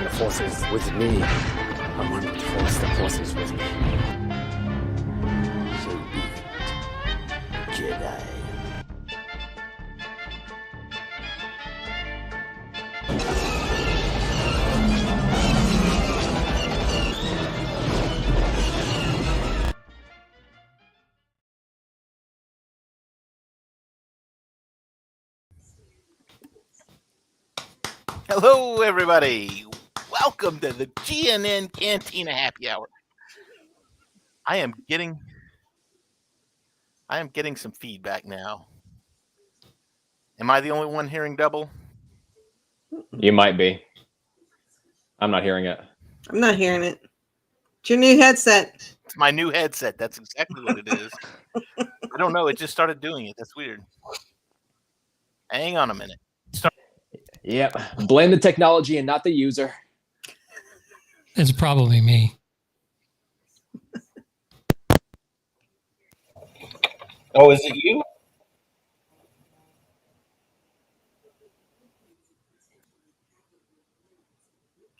and the Force is with me. I'm one with the Force is with me. So be it, Jedi. Hello, everybody. Welcome to the GNN Cantina Happy Hour. I am getting some feedback now. Am I the only one hearing double? You might be. I'm not hearing it. I'm not hearing it. It's your new headset. It's my new headset. That's exactly what it is. I don't know. It just started doing it. That's weird. Hang on a minute. Yep. Blame the technology and not the user. It's probably me. Oh, is it you?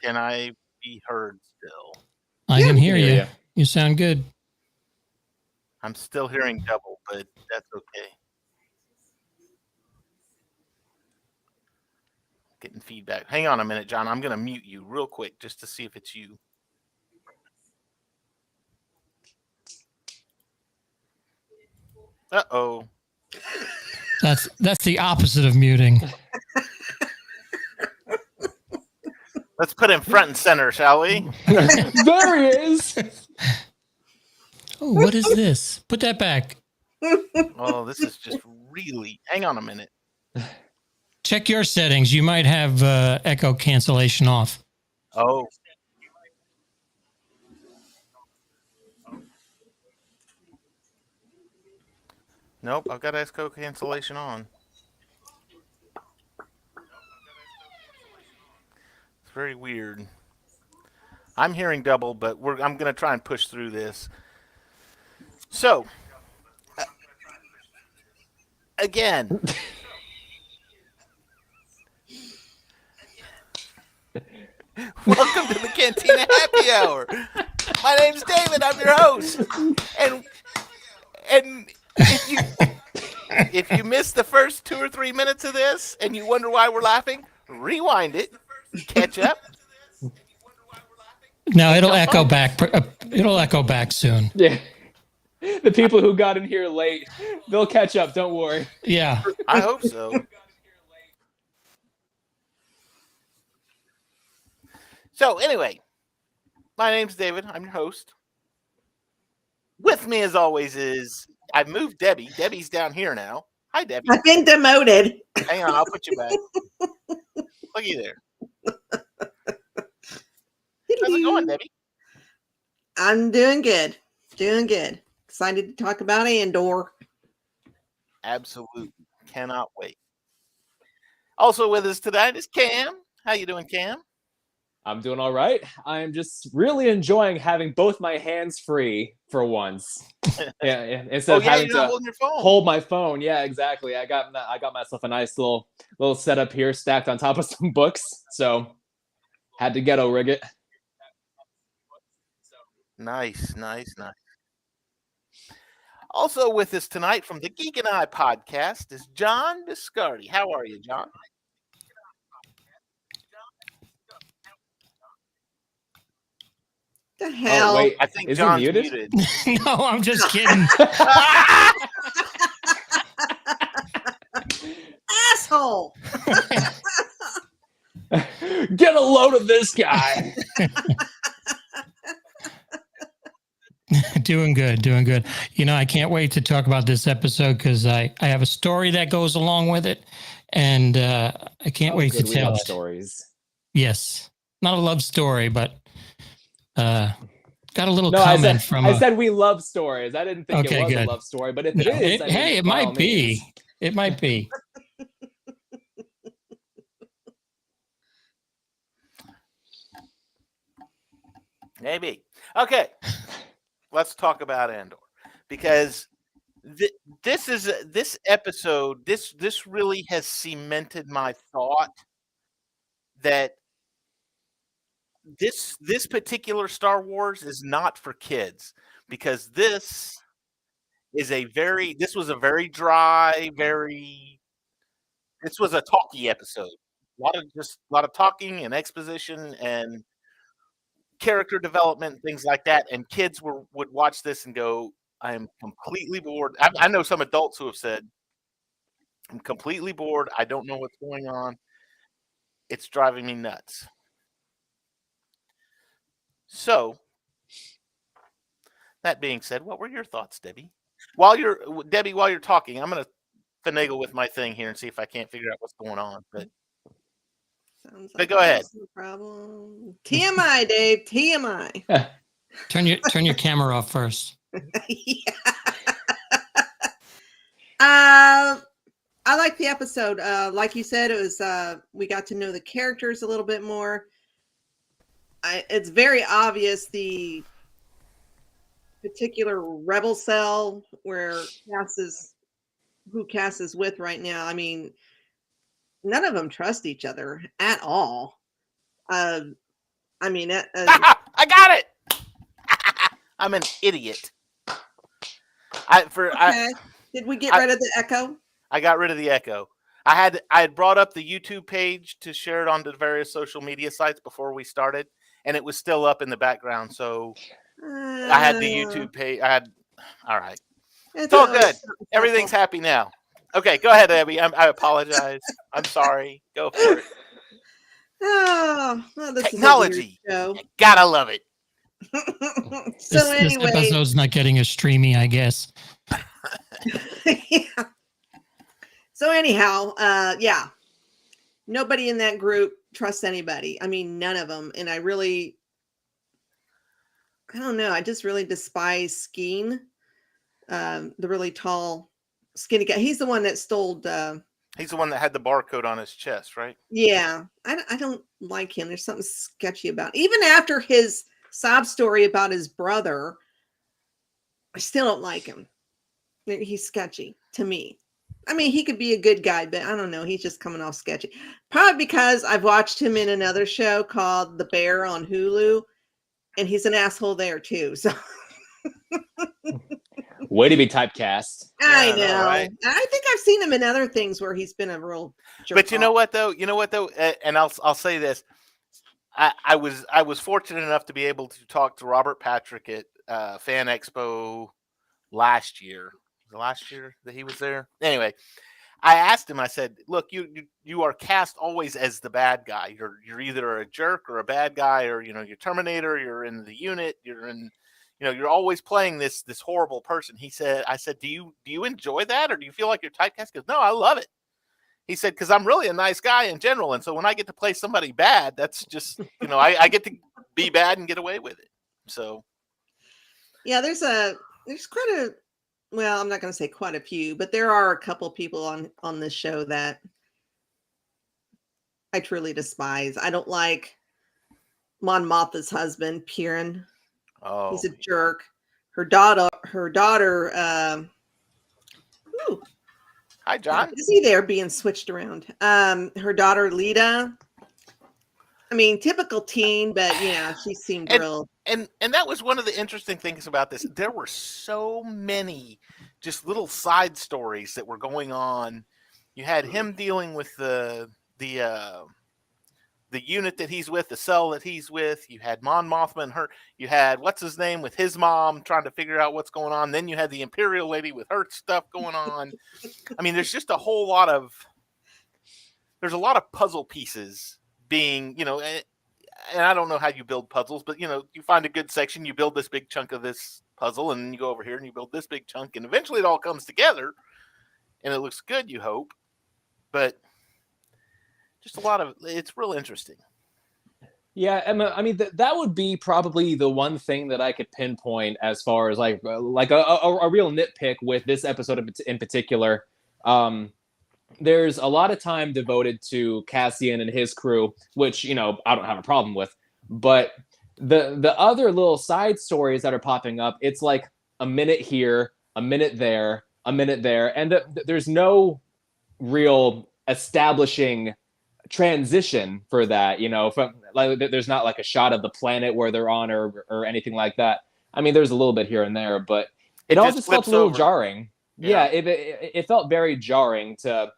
Can I be heard still? I can hear you. You sound good. I'm still hearing double, but that's okay. Getting feedback. Hang on a minute, John. I'm going to mute you real quick just to see if it's you. Uh-oh. That's the opposite of muting. Let's put him front and center, shall we? There he is. Oh, what is this? Put that back. Oh, this is just really... Hang on a minute. Check your settings. You might have echo cancellation off. Oh. Nope, I've got echo cancellation on. It's very weird. I'm hearing double, but I'm going to try and push through this. So, again... Welcome to the Cantina Happy Hour. My name's David. I'm your host. And if you missed the first 2 or 3 minutes of this and you wonder why we're laughing, rewind it, catch up. No, it'll echo back. It'll echo back soon. Yeah. The people who got in here late, they'll catch up. Don't worry. Yeah. I hope so. So anyway, my name's David. I'm your host. With me, as always, is I've moved Debbie. Debbie's down here now. Hi, Debbie. I've been demoted. Hang on, I'll put you back. Looky there. How's it going, Debbie? I'm doing good. Doing good. Excited to talk about Andor. Absolutely. Cannot wait. Also with us tonight is Cam. How you doing, Cam? I'm doing all right. I'm just really enjoying having both my hands free for once. Yeah, instead of having to hold my phone. Yeah, exactly. I got myself a nice little setup here, stacked on top of some books. So had to ghetto rig it. Nice. Also with us tonight from the Geek and I podcast is John Biscardi. How are you, John? The hell? Oh, wait, I think is John's he muted? No, I'm just kidding. Asshole. Get a load of this guy. Doing good. You know, I can't wait to talk about this episode because I have a story that goes along with it, and I can't wait to tell it. Stories. Yes, not a love story, but got a little comment from. I said we love stories. I didn't think it was good. a love story, but if it is, it might be. It might be. Maybe. Okay. Let's talk about Andor, because this episode really has cemented my thought that this particular Star Wars is not for kids, because this was a very dry, this was a talky episode. A lot of talking and exposition and character development, things like that. And kids would watch this and go, I am completely bored. I know some adults who have said, I'm completely bored. I don't know what's going on. It's driving me nuts. So, that being said, what were your thoughts, Debbie? While you're talking, I'm going to finagle with my thing here and see if I can't figure out what's going on. But go ahead. No problem. TMI, Dave. TMI. Turn your camera off first. Yeah. I like the episode. Like you said, it was we got to know the characters a little bit more. It's very obvious the particular rebel cell where Cass is with right now. I mean, none of them trust each other at all. I mean, I got it. I'm an idiot. Did we get rid of the echo? I got rid of the echo. I had brought up the YouTube page to share it onto various social media sites before we started, and it was still up in the background. So I had the YouTube page. All right. It's all good. Everything's happy now. Okay, go ahead, Abby. I apologize. I'm sorry. Go for it. Oh, well, this technology. Is a gotta love it. This episode's not getting as streamy, I guess. Yeah. So anyhow, yeah. Nobody in that group trusts anybody. I mean, none of them. And I don't know. I just really despise Skeen, the really tall, skinny guy. He's the one that stole. He's the one that had the barcode on his chest, right? Yeah, I don't like him. There's something sketchy about. Even after his sob story about his brother, I still don't like him. He's sketchy to me. I mean, he could be a good guy, but I don't know. He's just coming off sketchy. Probably because I've watched him in another show called The Bear on Hulu, and he's an asshole there too. So, way to be typecast. I know. Right? I think I've seen him in other things where he's been a real jerk. But you know what though? And I'll say this. I was fortunate enough to be able to talk to Robert Patrick at Fan Expo last year. The last year that he was there. Anyway, I asked him, I said, look, you are cast always as the bad guy. You're either a jerk or a bad guy, or you're Terminator, you're in the unit, you're always playing this horrible person. I said, do you enjoy that, or do you feel like you're typecast? He goes, no, I love it. He said, because I'm really a nice guy in general, and so when I get to play somebody bad, that's just I get to be bad and get away with it. So yeah, there's quite a well, I'm not going to say quite a few, but there are a couple people on this show that I truly despise. I don't like Mon Mothma's husband, Piran. Oh, he's a jerk. Her daughter. Hi, John. Is he there being switched around? Her daughter, Lita. I mean, typical teen, but yeah, she seemed real. And that was one of the interesting things about this. There were so many just little side stories that were going on. You had him dealing with the unit that he's with, the cell that he's with. You had Mon Mothma and her. You had what's his name with his mom trying to figure out what's going on. Then you had the Imperial lady with her stuff going on. I mean, there's just a lot of puzzle pieces being, and I don't know how you build puzzles, but you find a good section, you build this big chunk of this puzzle, and you go over here and you build this big chunk, and eventually it all comes together and it looks good, you hope. But just it's real interesting. Yeah, Emma, I mean, that would be probably the one thing that I could pinpoint as far as like a real nitpick with this episode in particular. There's a lot of time devoted to Cassian and his crew, which, I don't have a problem with. But the other little side stories that are popping up, it's like a minute here, a minute there, a minute there. And there's no real establishing transition for that, from like there's not like a shot of the planet where they're on or anything like that. I mean, there's a little bit here and there, but it all just felt a little jarring. Yeah, it felt very jarring to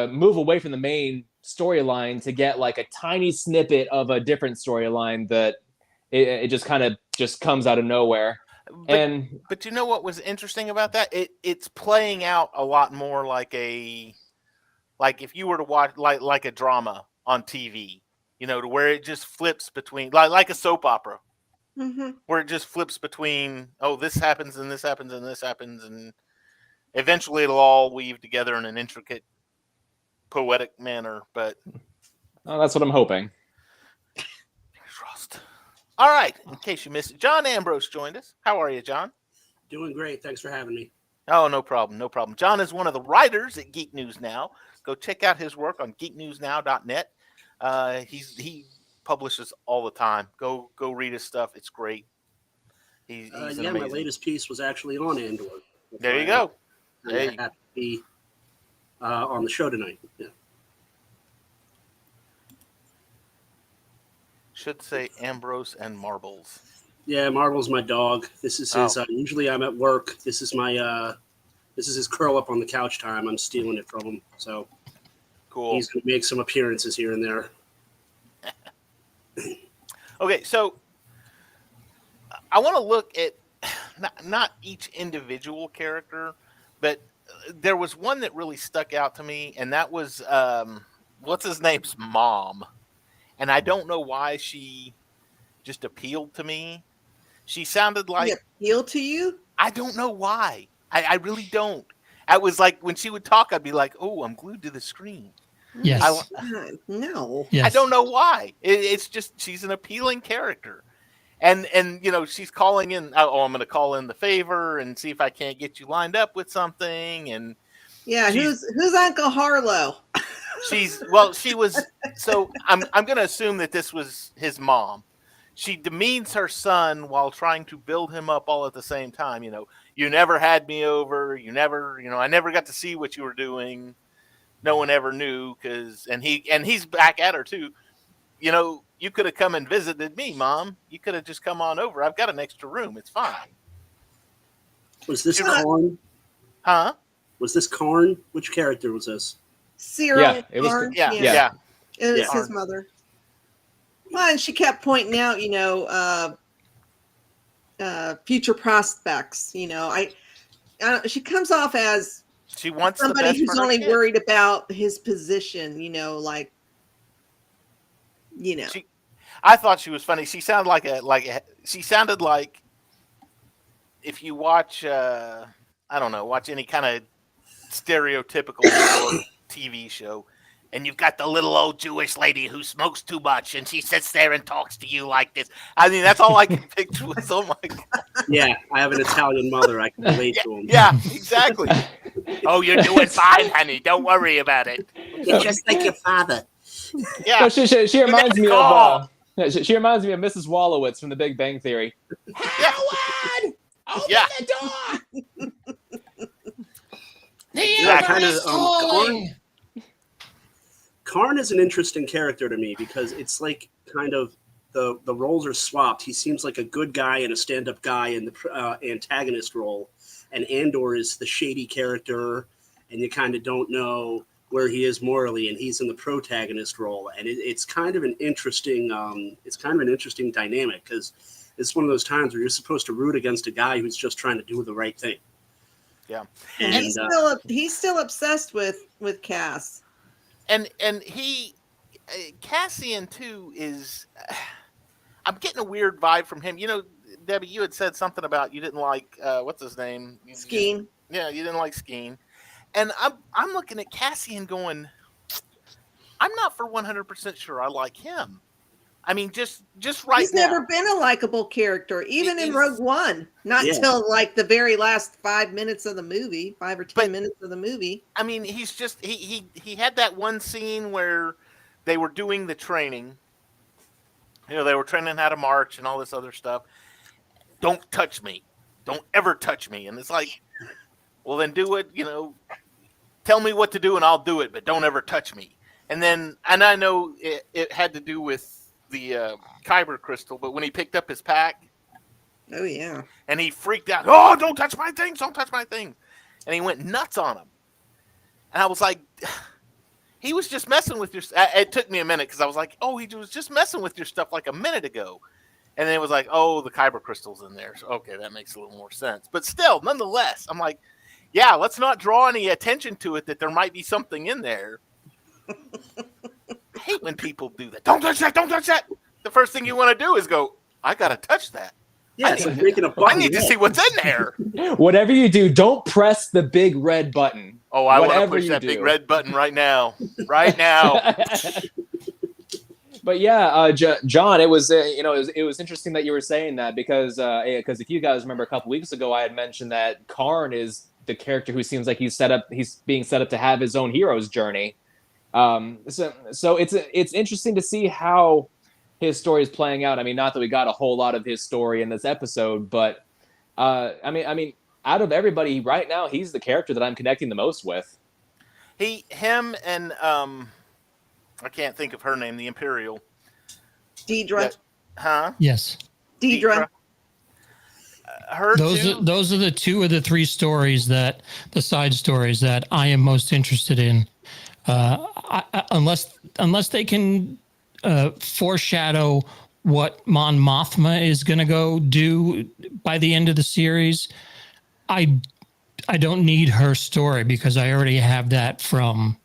move away from the main storyline to get like a tiny snippet of a different storyline that it just kind of just comes out of nowhere. But you know what was interesting about that? It's playing out a lot more like if you were to watch like a drama on TV, to where it just flips between like a soap opera, where it just flips between, oh, this happens and this happens and this happens, and eventually it'll all weave together in an intricate, poetic manner. But that's what I'm hoping. Trust. All right, in case you missed it, John Ambrose joined us. How are you, John? Doing great. Thanks for having me. Oh, no problem. No problem. John is one of the writers at Geek News Now. Go check out his work on geeknewsnow.net. He publishes all the time. Go read his stuff. It's great. He's my latest piece was actually on Andor. There you go. I had to be on the show tonight. Yeah. Should say Ambrose and Marbles. Yeah, Marvel's my dog. This is his. Usually I'm at work. This is my. This is his curl up on the couch time. I'm stealing it from him. So cool. He's going to make some appearances here and there. Okay, so I want to look at not each individual character, but there was one that really stuck out to me, and that was what's his name's mom. And I don't know why she just appealed to me. She sounded like... Appealed to you? I don't know why. I really don't. I was like, when she would talk, I'd be like, oh, I'm glued to the screen. Yes. No. Yes. I don't know why. It's just, she's an appealing character. And she's calling in, I'm going to call in the favor and see if I can't get you lined up with something. And yeah, who's Uncle Harlow? she was, so I'm going to assume that this was his mom. She demeans her son while trying to build him up all at the same time. You never had me over. You never, I never got to see what you were doing. No one ever knew and he's back at her too. You could have come and visited me, Mom. You could have just come on over. I've got an extra room. It's fine. Was this Karn? Huh? Was this Karn? Which character was this? Cyril. Yeah, it was. Karn? Yeah. It was his mother. Well, and she kept pointing out, future prospects. She comes off as she wants somebody the best who's only worried about his position. I thought she was funny. She sounded like if you watch, watch any kind of stereotypical TV show. And you've got the little old Jewish lady who smokes too much, and she sits there and talks to you like this. I mean, that's all I can picture. Oh my God. Yeah, I have an Italian mother. I can relate to him. Yeah, exactly. Oh, you're doing fine, honey. Don't worry about it. You're just like your father. Yeah. No, she reminds me of. She reminds me of Mrs. Wallowitz from The Big Bang Theory. Howard, open the door. Karn is an interesting character to me because it's like kind of the roles are swapped. He seems like a good guy and a stand-up guy in the antagonist role, and Andor is the shady character, and you kind of don't know where he is morally, and he's in the protagonist role. And it's kind of an interesting dynamic because it's one of those times where you're supposed to root against a guy who's just trying to do the right thing. Yeah, and he's still obsessed with Cass. And Cassian too is. I'm getting a weird vibe from him. Debbie, you had said something about you didn't like what's his name? Skeen. Yeah, you didn't like Skeen, and I'm looking at Cassian going. I'm not for 100% sure I like him. I mean, just right. He's never been a likable character, even in Rogue One. Not till like the very last 5 minutes of the movie, 5 or 10 minutes of the movie. I mean, he's just he had that one scene where they were doing the training. They were training how to march and all this other stuff. Don't touch me. Don't ever touch me. And it's like, well, then do it. Tell me what to do and I'll do it, but don't ever touch me. And I know it had to do with the kyber crystal, but when he picked up his pack, Oh yeah, and he freaked out. Oh, don't touch my things! Don't touch my things! And he went nuts on him. And I was like, he was just messing with your. It took me a minute because I was like, oh, he was just messing with your stuff like a minute ago. And then it was like, oh, the kyber crystal's in there. So okay, that makes a little more sense. But still, nonetheless, I'm like, yeah, let's not draw any attention to it that there might be something in there. I hate when people do that. Don't touch that! Don't touch that! The first thing you want to do is go, I gotta touch that. Yeah, it's like breaking a button. I need to see what's in there. Whatever you do, don't press the big red button. Oh, I want to push that big red button right now. Right now. But yeah, John, it was it was interesting that you were saying that because if you guys remember a couple weeks ago, I had mentioned that Karn is the character who seems like he's being set up to have his own hero's journey. So it's interesting to see how his story is playing out. I mean, not that we got a whole lot of his story in this episode, but I mean, out of everybody right now, he's the character that I'm connecting the most with. Him, and I can't think of her name, the Imperial. Deidre. Huh? Yes. Deidre. Those are the two of the three stories the side stories that I am most interested in. Unless they can foreshadow what Mon Mothma is going to go do by the end of the series, I don't need her story because I already have that from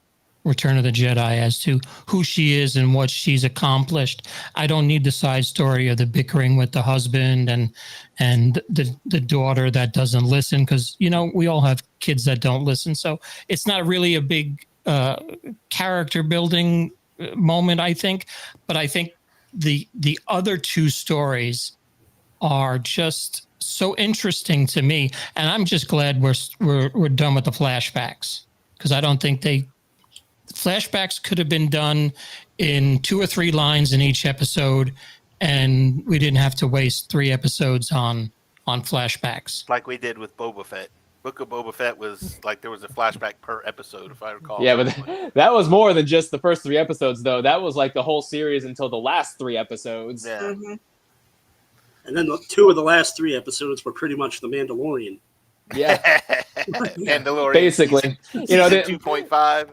Return of the Jedi as to who she is and what she's accomplished. I don't need the side story of the bickering with the husband and the daughter that doesn't listen because, we all have kids that don't listen. So it's not really a big character building moment, I think. But I think the other two stories are just so interesting to me, and I'm just glad we're done with the flashbacks because I don't think flashbacks could have been done in 2 or 3 lines in each episode, and we didn't have to waste 3 episodes on flashbacks like we did with Boba Fett. Book of Boba Fett was like there was a flashback per episode, if I recall. Yeah, but that was more than just the first 3 episodes, though. That was like the whole series until the last 3 episodes. Yeah. Mm-hmm. And then 2 of the last 3 episodes were pretty much The Mandalorian. Yeah. Mandalorian. Basically. Season 2.5.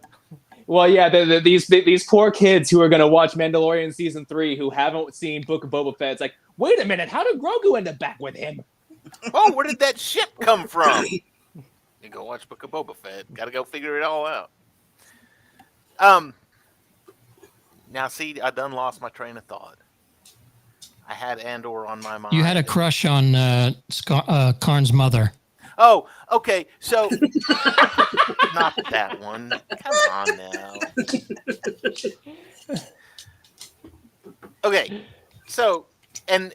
Well, yeah, these poor kids who are going to watch Mandalorian Season 3 who haven't seen Book of Boba Fett. It's like, wait a minute, how did Grogu end up back with him? Oh, where did that ship come from? You go watch Book of Boba Fett. Got to go figure it all out. Now, see, I done lost my train of thought. I had Andor on my mind. You had a crush on Karn's mother. Oh, okay. So, not that one. Come on now. Okay. So, and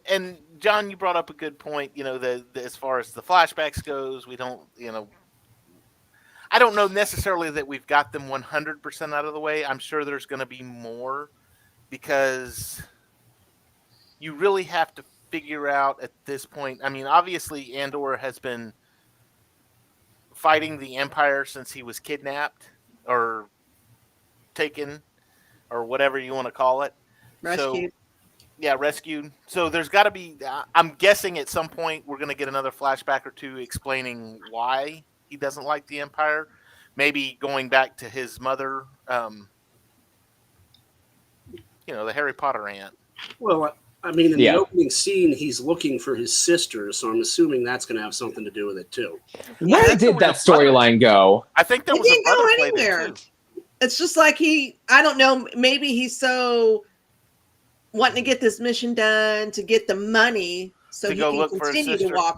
John, you brought up a good point. As far as the flashbacks goes, we don't, I don't know necessarily that we've got them 100% out of the way. I'm sure there's going to be more because you really have to figure out at this point. I mean, obviously, Andor has been fighting the Empire since he was kidnapped or taken or whatever you want to call it. Rescued. Rescued. So there's got to be, I'm guessing at some point we're going to get another flashback or 2 explaining why he doesn't like the Empire. Maybe going back to his mother, the Harry Potter aunt. Well, I mean, in the opening scene, he's looking for his sister, so I'm assuming that's going to have something to do with it, too. Where did that storyline go? I think there was a brother play there, too. It's just like I don't know, maybe he's so wanting to get this mission done to get the money so he can continue to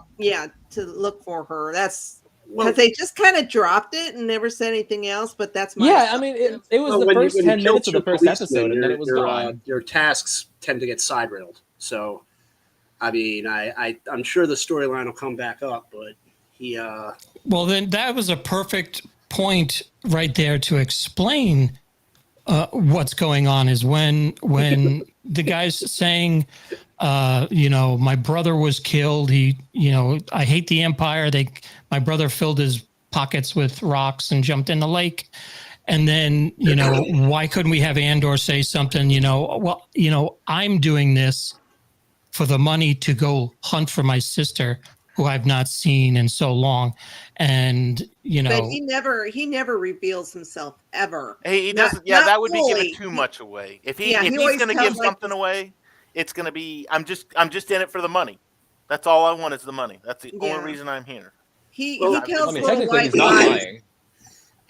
to look for her. That's because they just kind of dropped it and never said anything else, but that's my I mean, it was the first 10 minutes of the first episode, and then it was gone. Your tasks tend to get side railed. So, I mean, I'm sure the storyline will come back up, but he... Well, then that was a perfect point right there to explain what's going on is when the guy's saying, my brother was killed. I hate the Empire. My brother filled his pockets with rocks and jumped in the lake. And then, why couldn't we have Andor say something, I'm doing this for the money to go hunt for my sister, who I've not seen in so long. And, But he never reveals himself ever. He doesn't. Yeah, that would fully. be giving too much away. If he's always going to tells give something away, it's going to be, I'm just in it for the money. That's all I want is the money. That's the only reason I'm here. He tells little technically white he's not lies. lying.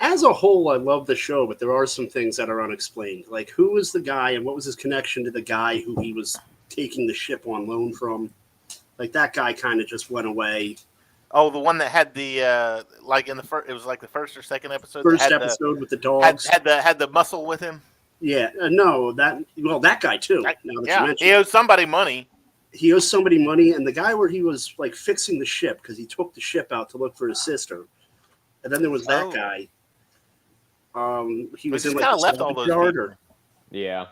As a whole, I love the show, but there are some things that are unexplained. Like, who was the guy and what was his connection to the guy who he was taking the ship on loan from? Like, that guy kind of just went away. Oh, the one that had the like in the first, it was like the first or second episode. First episode with the dogs. Had the muscle with him. Yeah, no, that guy too. He owes somebody money. He owes somebody money, and the guy where he was like fixing the ship because he took the ship out to look for his sister, and then there was that guy. He was in like left all those people. Yeah.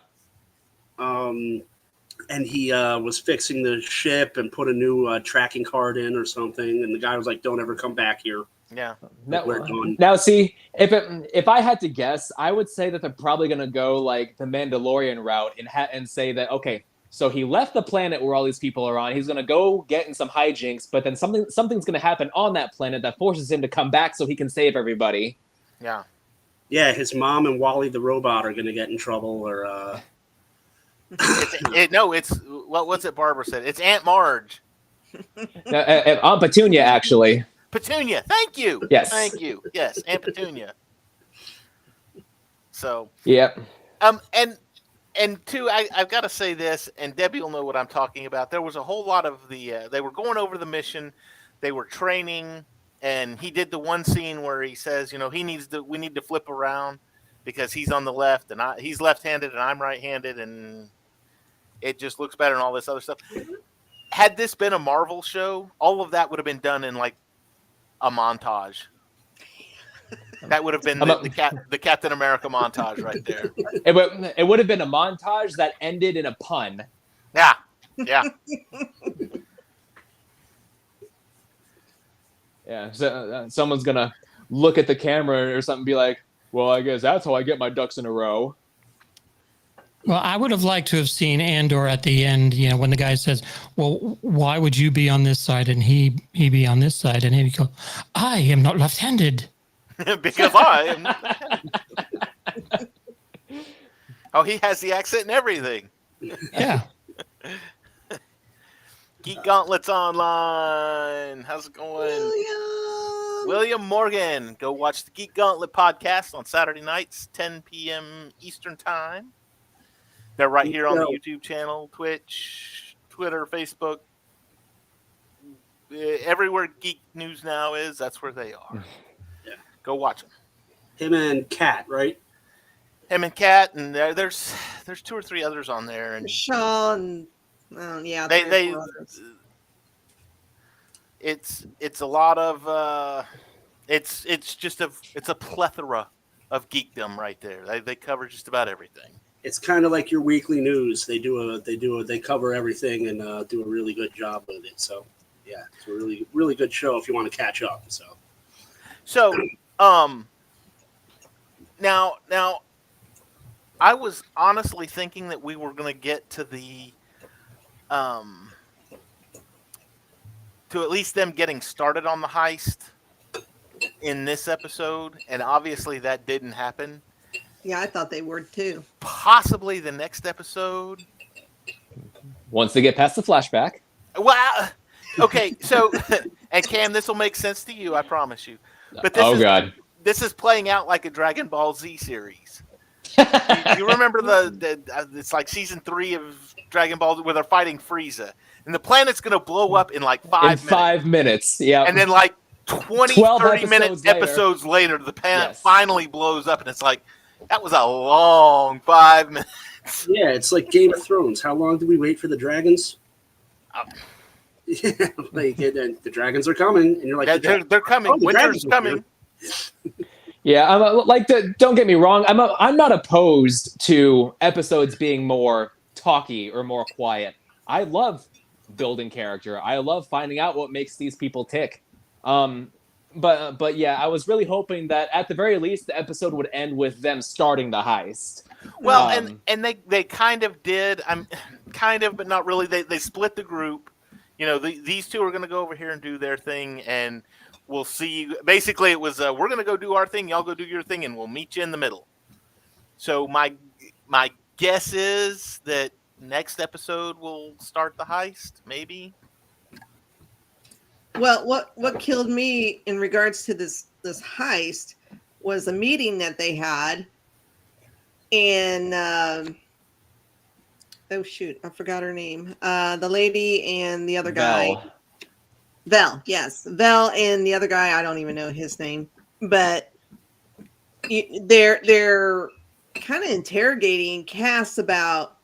And he was fixing the ship and put a new tracking card in or something, and the guy was like, "Don't ever come back here." Yeah. We're done. Now, see, if I had to guess, I would say that they're probably going to go like the Mandalorian route and say that, okay, so he left the planet where all these people are on. He's going to go get in some hijinks, but then something's going to happen on that planet that forces him to come back so he can save everybody. Yeah. Yeah, his mom and Wally the robot are going to get in trouble, or it's what's it Barbara said? It's Aunt Marge. Aunt Petunia, actually. Petunia, thank you. Yes. Thank you. Yes, Aunt Petunia. So. Yep. And two, I've got to say this, and Debbie will know what I'm talking about. There was a whole lot of they were going over the mission, they were training, and he did the one scene where he says, we need to flip around because he's on the left and he's left-handed and I'm right-handed, and it just looks better and all this other stuff. Had this been a Marvel show, all of that would have been done in like a montage. That would have been the Captain America montage right there. It would have been a montage that ended in a pun. Yeah. Yeah. So, someone's gonna look at the camera or something, and be like, "Well, I guess that's how I get my ducks in a row." Well, I would have liked to have seen Andor at the end, when the guy says, well, why would you be on this side and he be on this side? And he'd go, I am not left-handed. Because I am not left-handed. Oh, he has the accent and everything. Yeah. Geek Gauntlet's online. How's it going? William Morgan. Go watch the Geek Gauntlet podcast on Saturday nights, 10 p.m. Eastern Time. They're right here on the YouTube channel, Twitch, Twitter, Facebook. Everywhere Geek News Now is, that's where they are. Yeah. Go watch them. Him and Kat, right? Him and Kat, and there's 2 or 3 others on there. And Sean, yeah. It's a lot of it's a plethora of geekdom right there. They cover just about everything. It's kind of like your weekly news. They cover everything and do a really good job with it. So yeah, it's a really, really good show if you want to catch up. So now I was honestly thinking that we were going to get to the to at least them getting started on the heist in this episode, and obviously that didn't happen. Yeah, I thought they would too. Possibly the next episode. Once they get past the flashback. Well, okay, so, and Cam, this will make sense to you, I promise you. But this is playing out like a Dragon Ball Z series. You remember it's like season 3 of Dragon Ball where they're fighting Frieza, and the planet's going to blow up in like 5 minutes. 5 minutes, yeah. And then like 30 episodes later, the planet finally blows up, and it's like, that was a long 5 minutes. Yeah, it's like Game of Thrones. How long did we wait for the dragons? Yeah, the dragons are coming, and you're like, they're coming. Oh, Winter's coming. Yeah, don't get me wrong. I'm not opposed to episodes being more talky or more quiet. I love building character. I love finding out what makes these people tick. but yeah, I was really hoping that at the very least the episode would end with them starting the heist. Well, and they kind of did. I'm kind of, but not really. They split the group. These two are going to go over here and do their thing, and we'll see you. Basically, it was we're going to go do our thing. Y'all go do your thing, and we'll meet you in the middle. So my guess is that next episode will start the heist, maybe. Well, what killed me in regards to this heist was a meeting that they had, and oh shoot, I forgot her name. The lady and the other guy. Vel, yes, Vel and the other guy. I don't even know his name, but they're kind of interrogating Cass about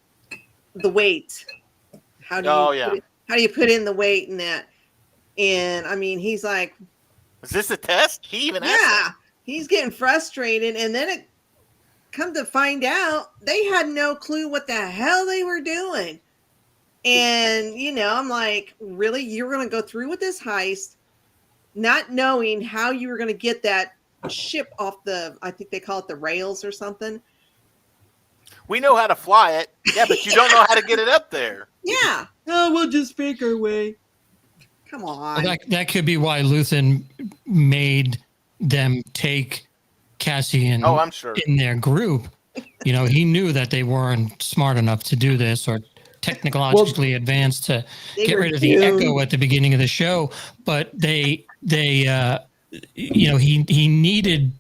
the weight. How do you put in the weight and that? And I mean, he's like, "Is this a test?" He even asked. Yeah, he's getting frustrated, and then it come to find out they had no clue what the hell they were doing. And I'm like, really, you're going to go through with this heist, not knowing how you were going to get that ship off I think they call it the rails or something. We know how to fly it, yeah, but you don't know how to get it up there. Yeah. Oh, we'll just fake our way. Come on. Well, that could be why Luthen made them take Cassian I'm sure. in their group. He knew that they weren't smart enough to do this or technologically advanced to get rid of the echo at the beginning of the show. But he needed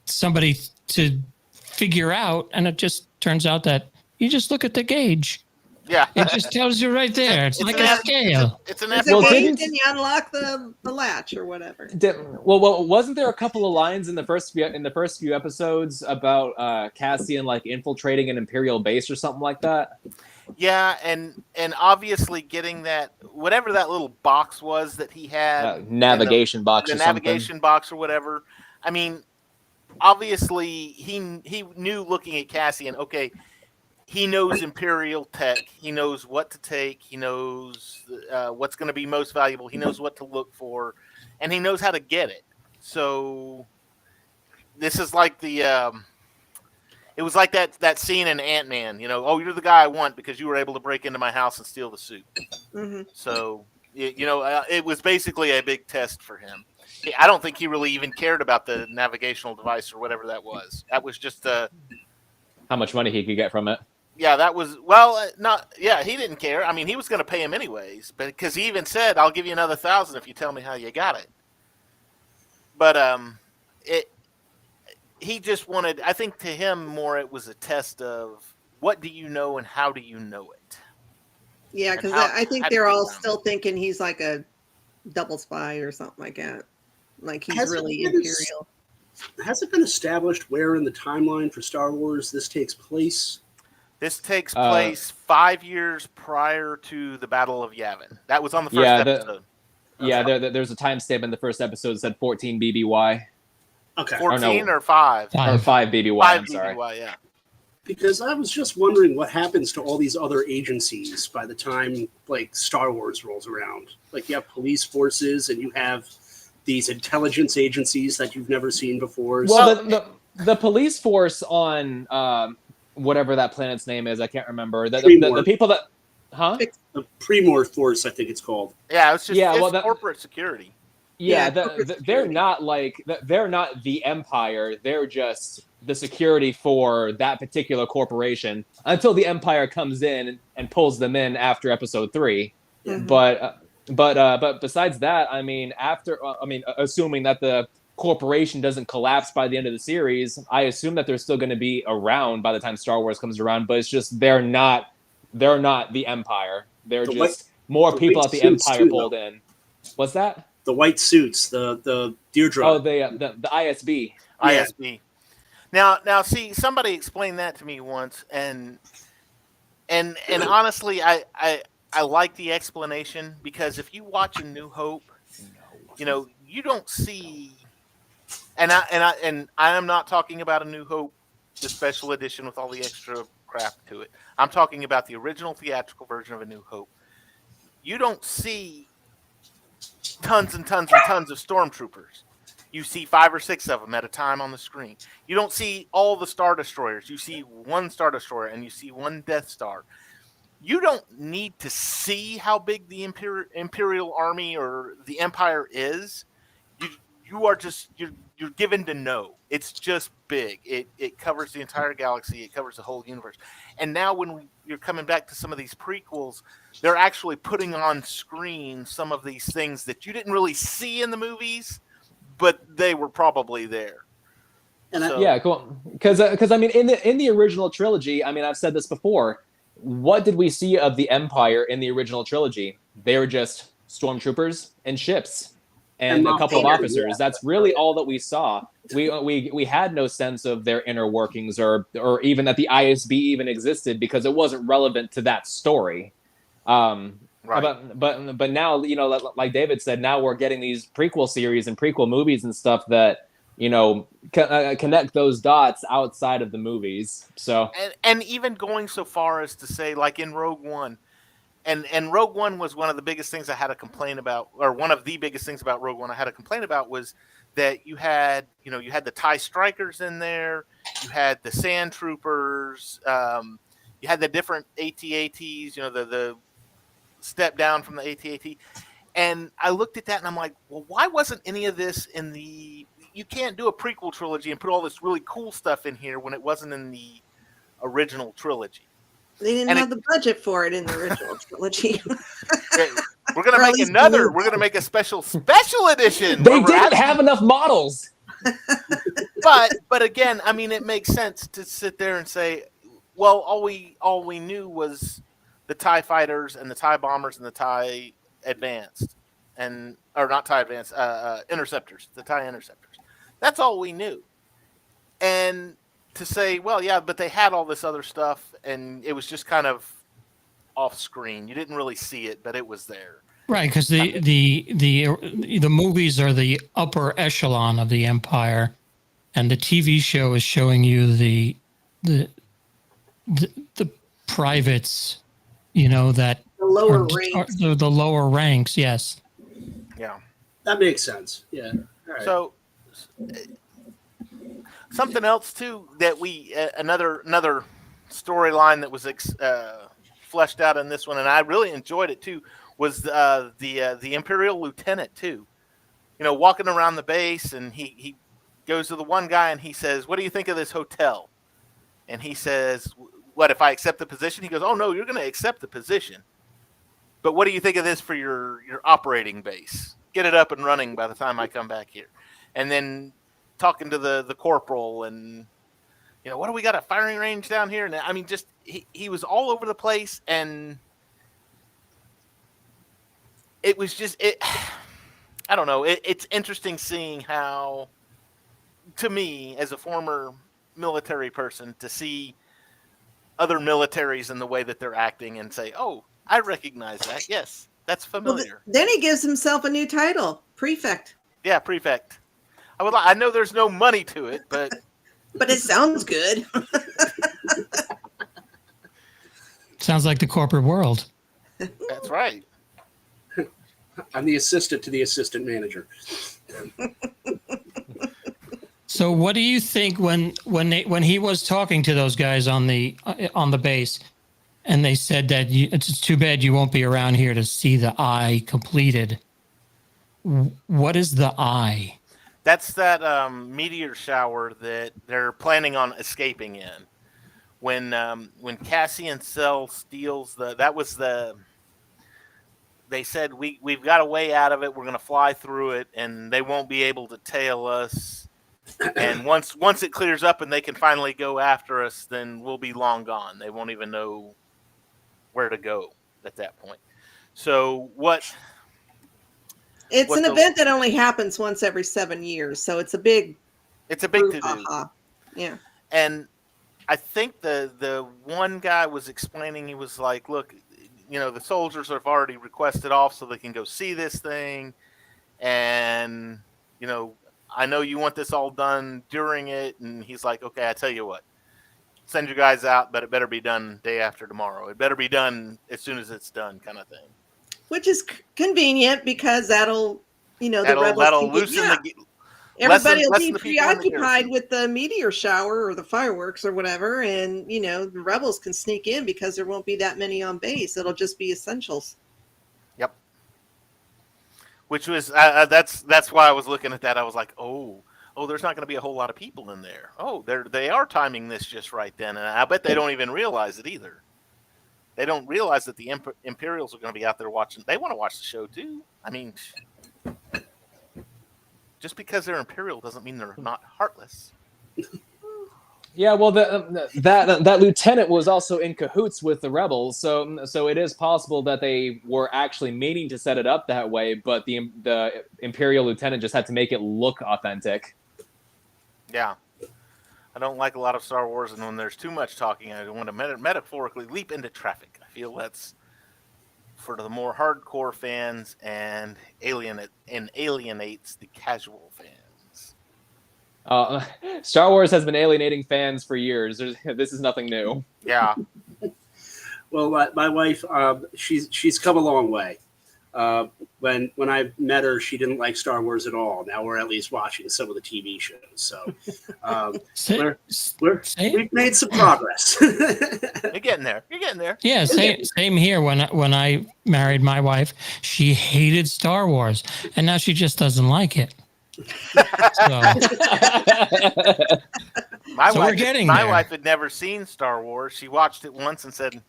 somebody to figure out, and it just turns out that you just look at the gauge. Yeah, it just tells you right there. It's like a scale. It's a gauge, and you unlock the latch or whatever. Well, wasn't there a couple of lines in the first few episodes about Cassian like infiltrating an Imperial base or something like that? Yeah, and obviously getting that whatever that little box was that he had, navigation box, the or navigation something. box or whatever. I mean, obviously he knew looking at Cassian. Okay. He knows Imperial tech. He knows what to take. He knows what's going to be most valuable. He knows what to look for, and he knows how to get it. So this is like it was like that scene in Ant-Man. You're the guy I want because you were able to break into my house and steal the suit. Mm-hmm. So it was basically a big test for him. I don't think he really even cared about the navigational device or whatever that was. That was just how much money he could get from it. Yeah, that was he didn't care. I mean, he was going to pay him anyways, but because he even said, "I'll give you another 1,000 if you tell me how you got it." But he just wanted. I think to him more, it was a test of what do you know and how do you know it. Yeah, because I think they're all still thinking he's like a double spy or something like that. Like he's really Imperial. Has it been established where in the timeline for Star Wars this takes place? This takes place 5 years prior to the Battle of Yavin. That was on the first episode. There's a timestamp in the first episode that said 14 BBY. Okay. 14 or 5? Or 5 BBY, 5 I'm sorry. BBY, yeah. Because I was just wondering what happens to all these other agencies by the time, Star Wars rolls around. Like, you have police forces and you have these intelligence agencies that you've never seen before. Well, the police force on whatever that planet's name is, I can't remember. The people that, the Premor Force, I think it's called. Yeah, it's just corporate security. Yeah, they're not they're not the Empire. They're just the security for that particular corporation until the Empire comes in and pulls them in after Episode 3. Mm-hmm. But besides that, I mean, assuming that the corporation doesn't collapse by the end of the series, I assume that they're still going to be around by the time Star Wars comes around. But it's just they're not the Empire. They're just more people at the Empire pulled in. What's that? The white suits, the Deirdre. Oh, the ISB. ISB. Now, see, somebody explained that to me once, and honestly, I like the explanation because if you watch A New Hope, you don't see, and I am not talking about A New Hope, the special edition with all the extra crap to it. I'm talking about the original theatrical version of A New Hope. You don't see tons and tons and tons of stormtroopers. you see 5 or 6 of them at a time on the screen. You don't see all the Star Destroyers. You see one Star Destroyer and you see one Death Star. You don't need to see how big the Imperial Army or the Empire is. You are just you're given to know. It's just big. It covers the entire galaxy. It covers the whole universe. And now when you're coming back to some of these prequels, they're actually putting on screen some of these things that you didn't really see in the movies, but they were probably there. And yeah, cool. Because I mean, in the original trilogy, I mean, I've said this before. What did we see of the Empire in the original trilogy? They were just stormtroopers and ships and a couple of officers. Yeah. That's really all that we saw. We had no sense of their inner workings or even that the ISB even existed because it wasn't relevant to that story. Right. But now, you know, like David said, now we're getting these prequel series and prequel movies and stuff that, you know, connect those dots outside of the movies. So and even going so far as to say, like in Rogue One, and Rogue One was one of the biggest things I had a complaint about, or one of the biggest things about Rogue One I had a complaint about was that you had the TIE Strikers in there, you had the Sand Troopers, you had the different AT-ATs, you know, the step down from the AT-AT, and I looked at that and I'm like, well, why wasn't any of this in the? You can't do a prequel trilogy and put all this really cool stuff in here when it wasn't in the original trilogy. They didn't have the budget for it in the original trilogy. We're gonna make another. We're gonna make a special edition. They didn't have enough models. But again, I mean, it makes sense to sit there and say, well, all we knew was the TIE fighters and the TIE bombers and the TIE advanced, or not TIE advanced, interceptors, the TIE interceptors. That's all we knew. And to say, well, yeah, but they had all this other stuff, and it was just kind of off screen. You didn't really see it, but it was there. Right, because the movies are the upper echelon of the Empire, and the TV show is showing you the privates, you know, that the lower ranks. The lower ranks, yes. Yeah, that makes sense. Yeah. All right. So something else too that we another storyline that was fleshed out in this one, and I really enjoyed it too, was the Imperial Lieutenant too. You know, walking around the base, and he goes to the one guy and he says, "What do you think of this hotel?" And he says, "What if I accept the position?" He goes, "Oh no, you're going to accept the position. But what do you think of this for your operating base? Get it up and running by the time I come back here." And then talking to the corporal, and you know, what do we got, a firing range down here? And I mean, just he was all over the place, and it was just I don't know. It's interesting seeing how, to me, as a former military person, to see other militaries and the way that they're acting and say, "Oh, I recognize that. Yes, that's familiar." Well, then he gives himself a new title, Prefect. Yeah, Prefect. I know there's no money to it, but but it sounds good. Sounds like the corporate world. That's right. I'm the assistant to the assistant manager. So, what do you think when he was talking to those guys on the base, and they said that it's too bad you won't be around here to see the eye completed? What is the eye? That's that meteor shower that they're planning on escaping in. When Cassian Cell steals they said we've got a way out of it. We're going to fly through it, and they won't be able to tail us. And once it clears up and they can finally go after us, then we'll be long gone. They won't even know where to go at that point. So It's an event that only happens once every 7 years, so it's a big to do. Yeah. And I think the one guy was explaining, he was like, "Look, you know, the soldiers have already requested off so they can go see this thing, and you know, I know you want this all done during it." And he's like, "Okay, I tell you what, send your guys out, but it better be done day after tomorrow. It better be done as soon as it's done," kind of thing. Which is convenient because that'll loosen everybody will be preoccupied with the meteor shower or the fireworks or whatever, and the rebels can sneak in because there won't be that many on base. It'll just be essentials. Yep. Which was that's why I was looking at that. I was like, oh, there's not going to be a whole lot of people in there. Oh, they are timing this just right then, and I bet they don't even realize it either. They don't realize that the Imperials are going to be out there watching. They want to watch the show too. I mean, just because they're Imperial doesn't mean they're not heartless. Yeah, well, that lieutenant was also in cahoots with the rebels, so it is possible that they were actually meaning to set it up that way, but the Imperial lieutenant just had to make it look authentic. Yeah. I don't like a lot of Star Wars, and when there's too much talking, I want to metaphorically leap into traffic. I feel that's for the more hardcore fans and alienates the casual fans. Star Wars has been alienating fans for years. This is nothing new. Yeah. Well, my wife, she's come a long way. When I met her, she didn't like Star Wars at all. Now we're at least watching some of the TV shows. So we've made some progress. You're getting there. Yeah, same here. When I married my wife, she hated Star Wars, and now she just doesn't like it. My wife had never seen Star Wars. She watched it once and said,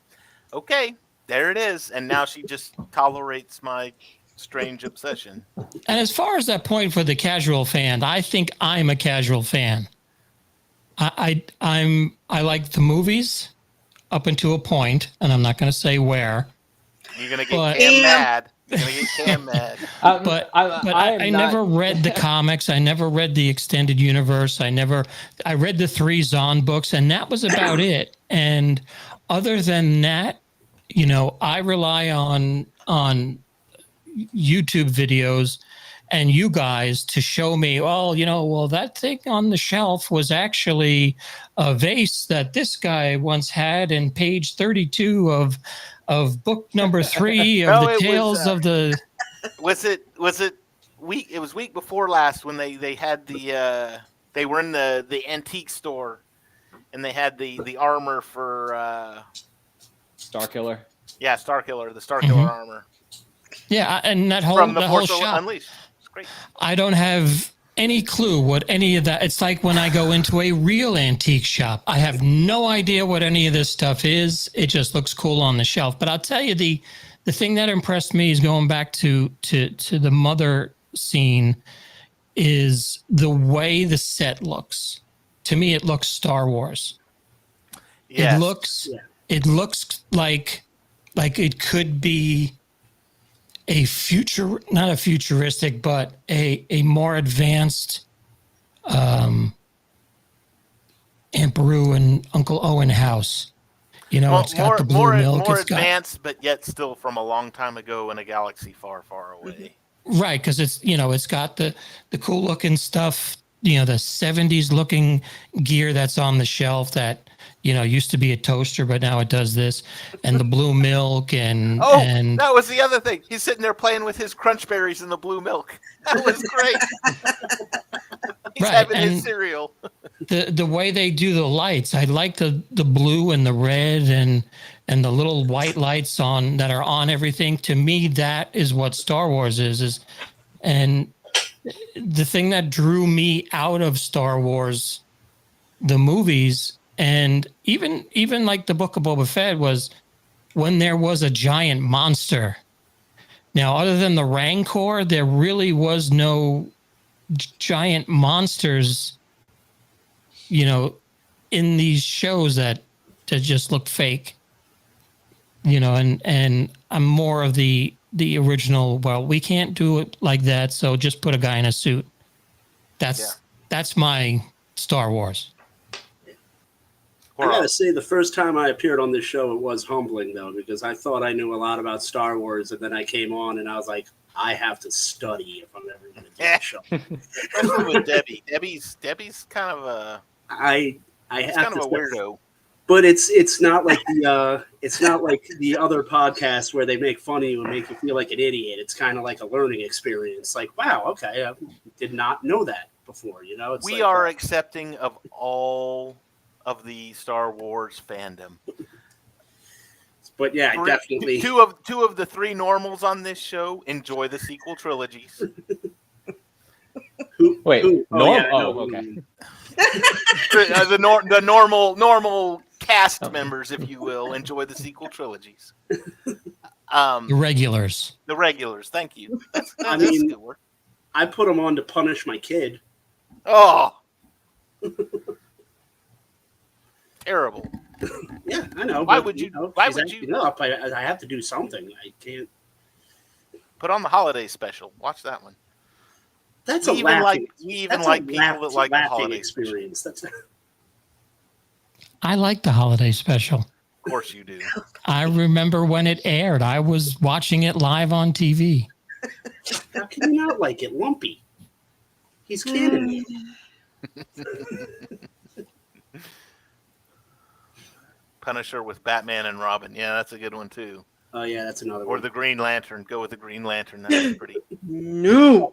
"Okay, there it is," and now she just tolerates my strange obsession. And as far as that point for the casual fan, I think I'm a casual fan. I like the movies up until a point, and I'm not going to say where. You're going to get Cam mad. You're going to get Cam mad. But I never read the comics. I never read the extended universe. I read the 3 Zahn books, and that was about it. And other than that, I rely on YouTube videos and you guys to show me, that thing on the shelf was actually a vase that this guy once had in page 32 of book number 3 of the Tales of the. Was it week? It was week before last when they had they were in the antique store and they had the armor for Starkiller. Yeah, Starkiller, the Starkiller armor. Yeah, and that whole from the whole Force shop. Unleashed. It's great. I don't have any clue what any of that. It's like when I go into a real antique shop. I have no idea what any of this stuff is. It just looks cool on the shelf. But I'll tell you, the thing that impressed me is going back to the mother scene is the way the set looks. To me, it looks Star Wars. Yes. It looks like it could be not a futuristic, but a more advanced Aunt Beru and Uncle Owen house. It's got the blue milk. More advanced, but yet still from a long time ago in a galaxy far, far away. Right, because it's got the cool looking stuff. The 70s looking gear that's on the shelf that used to be a toaster, but now it does this, and the blue milk and that was the other thing. He's sitting there playing with his crunch berries in the blue milk. That was great. He's having his cereal. The way they do the lights, I like the blue and the red and the little white lights that are on everything. To me, that is what Star Wars is. And the thing that drew me out of Star Wars, the movies, and even like the Book of Boba Fett, was when there was a giant monster. Now, other than the Rancor, there really was no giant monsters, in these shows that just look fake. And I'm more of the original. Well, we can't do it like that, so just put a guy in a suit. That's my Star Wars. I gotta say, the first time I appeared on this show, it was humbling, though, because I thought I knew a lot about Star Wars, and then I came on and I was like, I have to study if I'm ever going to do the show. Especially with Debbie. Debbie's kind of a weirdo. But it's not like the other podcasts where they make fun of you and make you feel like an idiot. It's kind of like a learning experience. Like, wow, okay, I did not know that. before. You know, we are accepting of all of the Star Wars fandom. But yeah, definitely. Two of the three normals on this show enjoy the sequel trilogies. Okay. The normal cast members, if you will, enjoy the sequel trilogies. The regulars. The regulars. Thank you. That's I mean, a good word. I put them on to punish my kid. Oh, terrible. Yeah, I know. Why would you? Why would you? Up, I have to do something. I can't. Put on the holiday special. Watch that one. That's we people that like the holiday experience. Special. I like the holiday special. Of course you do. I remember when it aired. I was watching it live on TV. How can you not like it? Lumpy. He's canon. Punisher with Batman and Robin. Yeah, that's a good one too. Oh yeah, that's another one. Or the Green Lantern. Go with the Green Lantern. That's pretty. No,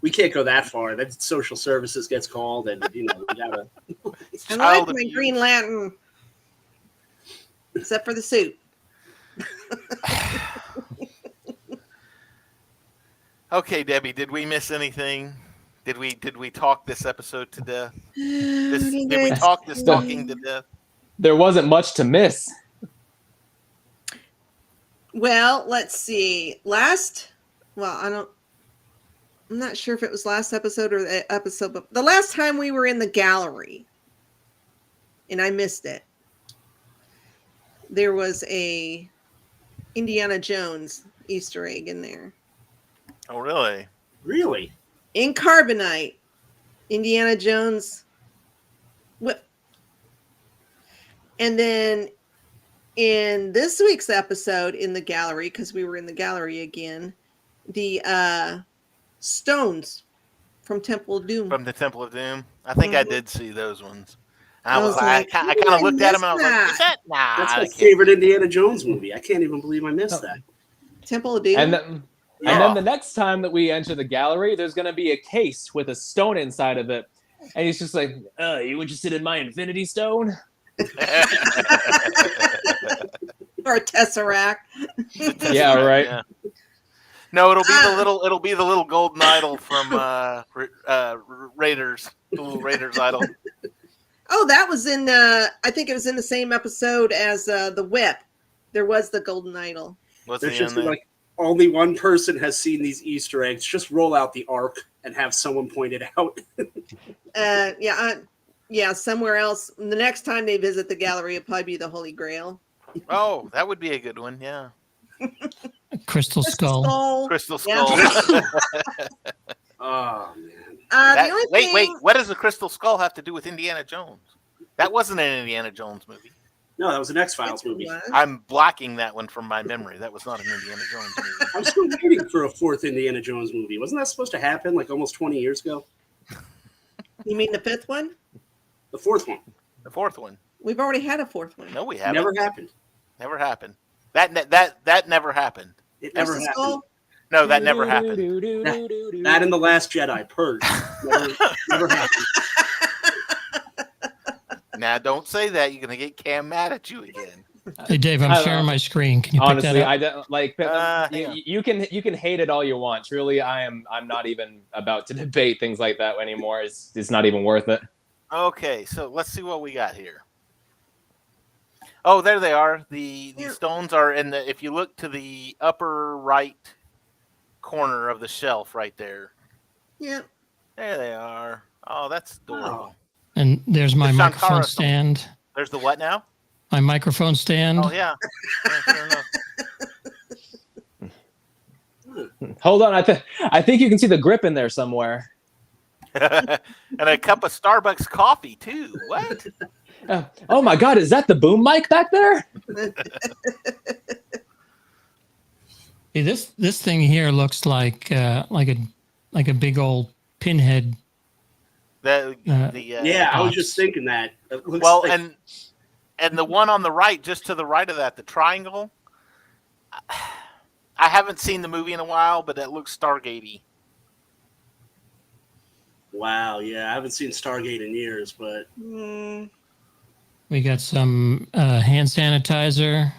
we can't go that far. That social services gets called, and we gotta. I like my Green Lantern, except for the suit. Okay, Debbie, did we miss anything? Did we talk this episode to death? Did we talk this talking to death? There wasn't much to miss. Well, let's see. I'm not sure if it was last episode or the episode, but the last time we were in the gallery, and I missed it. There was a Indiana Jones Easter egg in there. Oh, really? Really? In Carbonite, Indiana Jones. And then in this week's episode in the gallery, because we were in the gallery again, the stones from Temple of Doom. From the Temple of Doom. I think I did see those ones. I kind of looked at them and I was like, is that? Nah. That's my favorite Indiana Jones movie. I can't even believe I missed that. Temple of Doom. And then the next time that we enter the gallery, there's going to be a case with a stone inside of it. And he's just like, you interested in my Infinity Stone? Or a Tesseract. Yeah, right. Yeah. No, it'll be the little golden idol from Raiders. The little Raiders idol. Oh, that was in I think it was in the same episode as the Whip. There was the golden idol. There's just like only one person has seen these Easter eggs. Just roll out the arc and have someone point it out. Yeah, somewhere else. The next time they visit the gallery, it'll probably be the Holy Grail. Oh, that would be a good one. Yeah. Crystal Skull. Crystal Skull. Yeah. Oh man. Wait. What does the Crystal Skull have to do with Indiana Jones? That wasn't an Indiana Jones movie. No, that was an X-Files movie. I'm blocking that one from my memory. That was not an Indiana Jones movie. I'm still waiting for a fourth Indiana Jones movie. Wasn't that supposed to happen like almost 20 years ago? You mean the fifth one? The fourth one. The fourth one. We've already had a fourth one. No, we haven't. Never happened. Never happened. That never happened. It never happened. No, that never happened. That in The Last Jedi, Purge. Never happened. Now, don't say that. You're gonna get Cam mad at you again. Hey, Dave, I'm sharing my screen. Can you pick honestly, that up? I don't like. You can hate it all you want. Truly, I'm not even about to debate things like that anymore. It's not even worth it. Okay, so let's see what we got here. Oh, there they are. The stones are in the. If you look to the upper right corner of the shelf, right there. Yeah. There they are. Oh, that's adorable. And there's my microphone stand. There's the what now? My microphone stand. Oh yeah. Fair enough. Hold on, I think you can see the grip in there somewhere. And a cup of Starbucks coffee too. What? Oh my God, is that the boom mic back there? Hey, this thing here looks like a big old pinhead. I was just thinking that. Well, like... and the one on the right, just to the right of that, the triangle. I haven't seen the movie in a while, but it looks Stargate-y. Wow, yeah, I haven't seen Stargate in years, but we got some hand sanitizer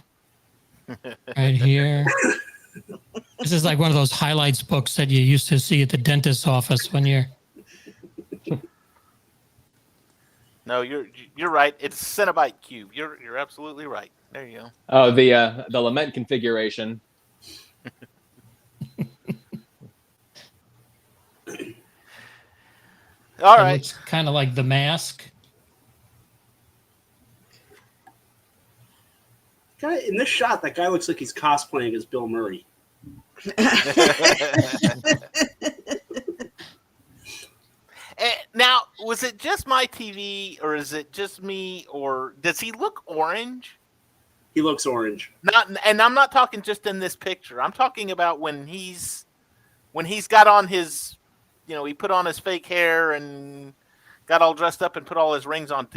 right here. This is like one of those highlights books that you used to see at the dentist's office when you're. No, you're right. It's Cenobite Cube. You're absolutely right. There you go. Oh, the lament configuration. All right. It's kind of like The Mask. guy in this shot, that guy looks like he's cosplaying as Bill Murray. Now, was it just my TV, or is it just me, or does he look orange? He looks orange. And I'm not talking just in this picture. I'm talking about when he's got on his, he put on his fake hair and got all dressed up and put all his rings on.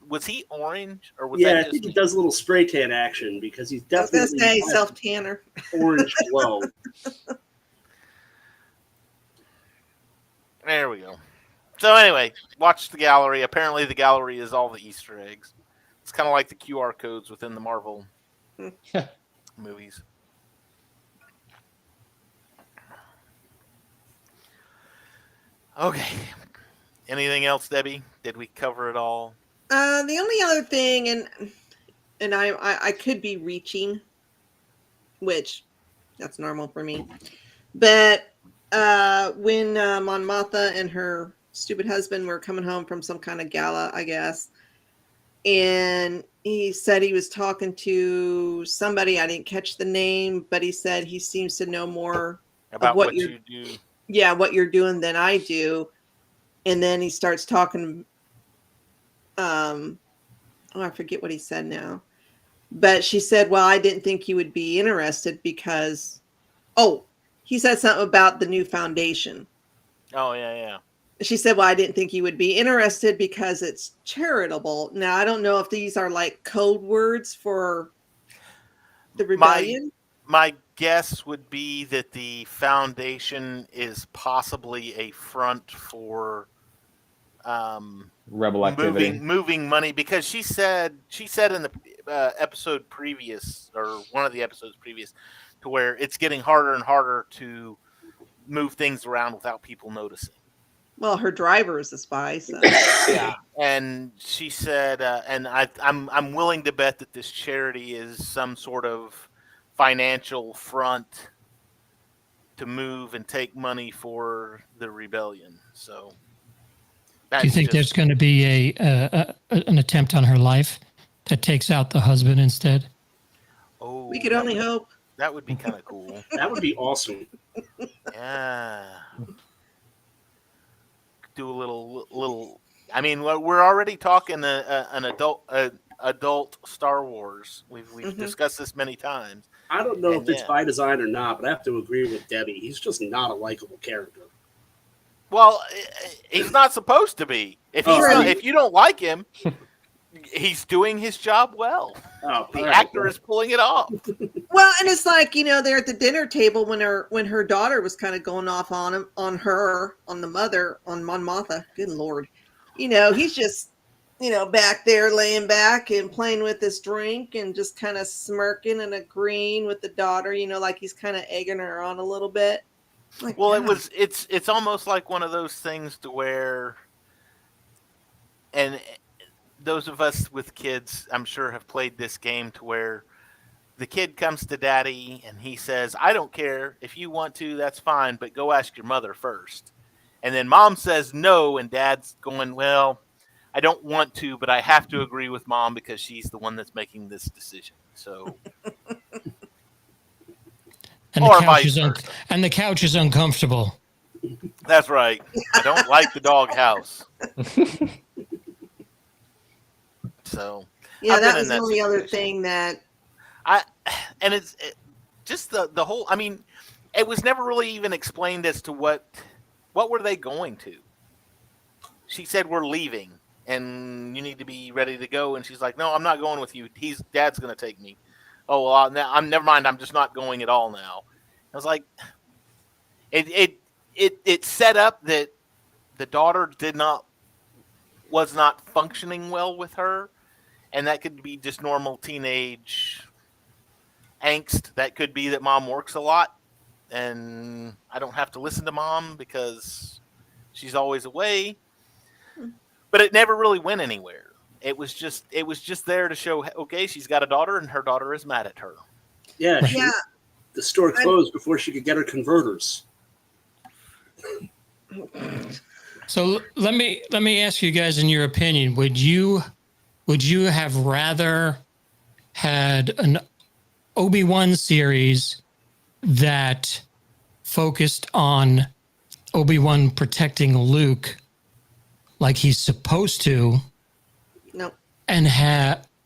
Was he orange, or was that just... I think he does a little spray tan action because he's definitely self-tanner. Orange glow. There we go. So anyway, watch the gallery. Apparently the gallery is all the Easter eggs. It's kind of like the QR codes within the Marvel movies. Okay. Anything else, Debbie? Did we cover it all? The only other thing, and I could be reaching, which that's normal for me, but when Mon Mothma and her stupid husband were coming home from some kind of gala, I guess, and he said he was talking to somebody. I didn't catch the name, but he said he seems to know more about what you do. Yeah, what you're doing than I do. And then he starts talking. I forget what he said now. But she said, well, I didn't think you would be interested because, he said something about the new foundation. Oh, yeah. She said, well, I didn't think you would be interested because it's charitable. Now, I don't know if these are like code words for the rebellion. My guess would be that the foundation is possibly a front for rebel activity, moving money, because she said in the episode previous, or one of the episodes previous, to where it's getting harder and harder to move things around without people noticing. Well, her driver is a spy, so. Yeah, and she said, and I'm willing to bet that this charity is some sort of financial front to move and take money for the rebellion. So, do you think there's going to be an attempt on her life that takes out the husband instead? Oh, we could only hope. That would be kind of cool. That would be awesome. Yeah. Do a little. I mean, we're already talking an adult Star Wars. We've discussed this many times. I don't know if it's by design or not, but I have to agree with Debbie. He's just not a likable character. Well, he's not supposed to be. If you don't like him, he's doing his job well. The actor is pulling it off. Well, and it's like, they're at the dinner table when her daughter was kind of going off on him, on the mother, on Mon Mothma. Good Lord. He's just, back there laying back and playing with this drink and just kind of smirking and agreeing with the daughter, like he's kind of egging her on a little bit. Like, well, it's almost like one of those things to where, and those of us with kids, I'm sure, have played this game to where the kid comes to daddy and he says, I don't care. If you want to, that's fine, but go ask your mother first. And then mom says no, and dad's going, well, I don't want to, but I have to agree with mom because she's the one that's making this decision. So, and the couch is uncomfortable. That's right. I don't like the doghouse. So yeah, that was the only other thing that it's just the whole. I mean, it was never really even explained as to what were they going to. She said, we're leaving and you need to be ready to go, and she's like, no, I'm not going with you. Dad's going to take me. Oh, well, I'm never mind. I'm just not going at all now. I was like, it set up that the daughter was not functioning well with her, and that could be just normal teenage angst. That could be that mom works a lot, and I don't have to listen to mom because she's always away. But it never really went anywhere. It was just there to show, okay, she's got a daughter, and her daughter is mad at her. Yeah, the store closed before she could get her converters. So let me ask you guys, in your opinion, would you have rather had an Obi-Wan series that focused on Obi-Wan protecting Luke like he's supposed to? No. And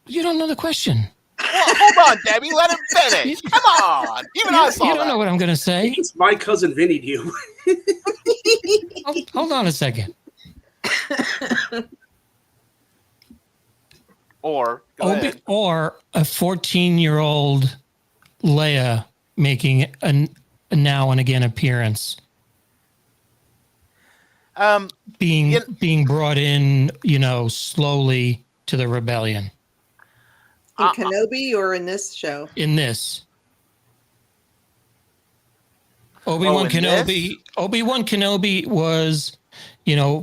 you don't know the question. Well, hold on, Debbie. Let him finish. Come on. Even I saw You don't know what I'm going to say. It's my cousin Vinny to you. Hold on a second. Or go ahead. Or a 14-year-old Leia making a now and again appearance. Being brought in, slowly to the rebellion. In Kenobi or in this show? In this. Obi-Wan Kenobi was,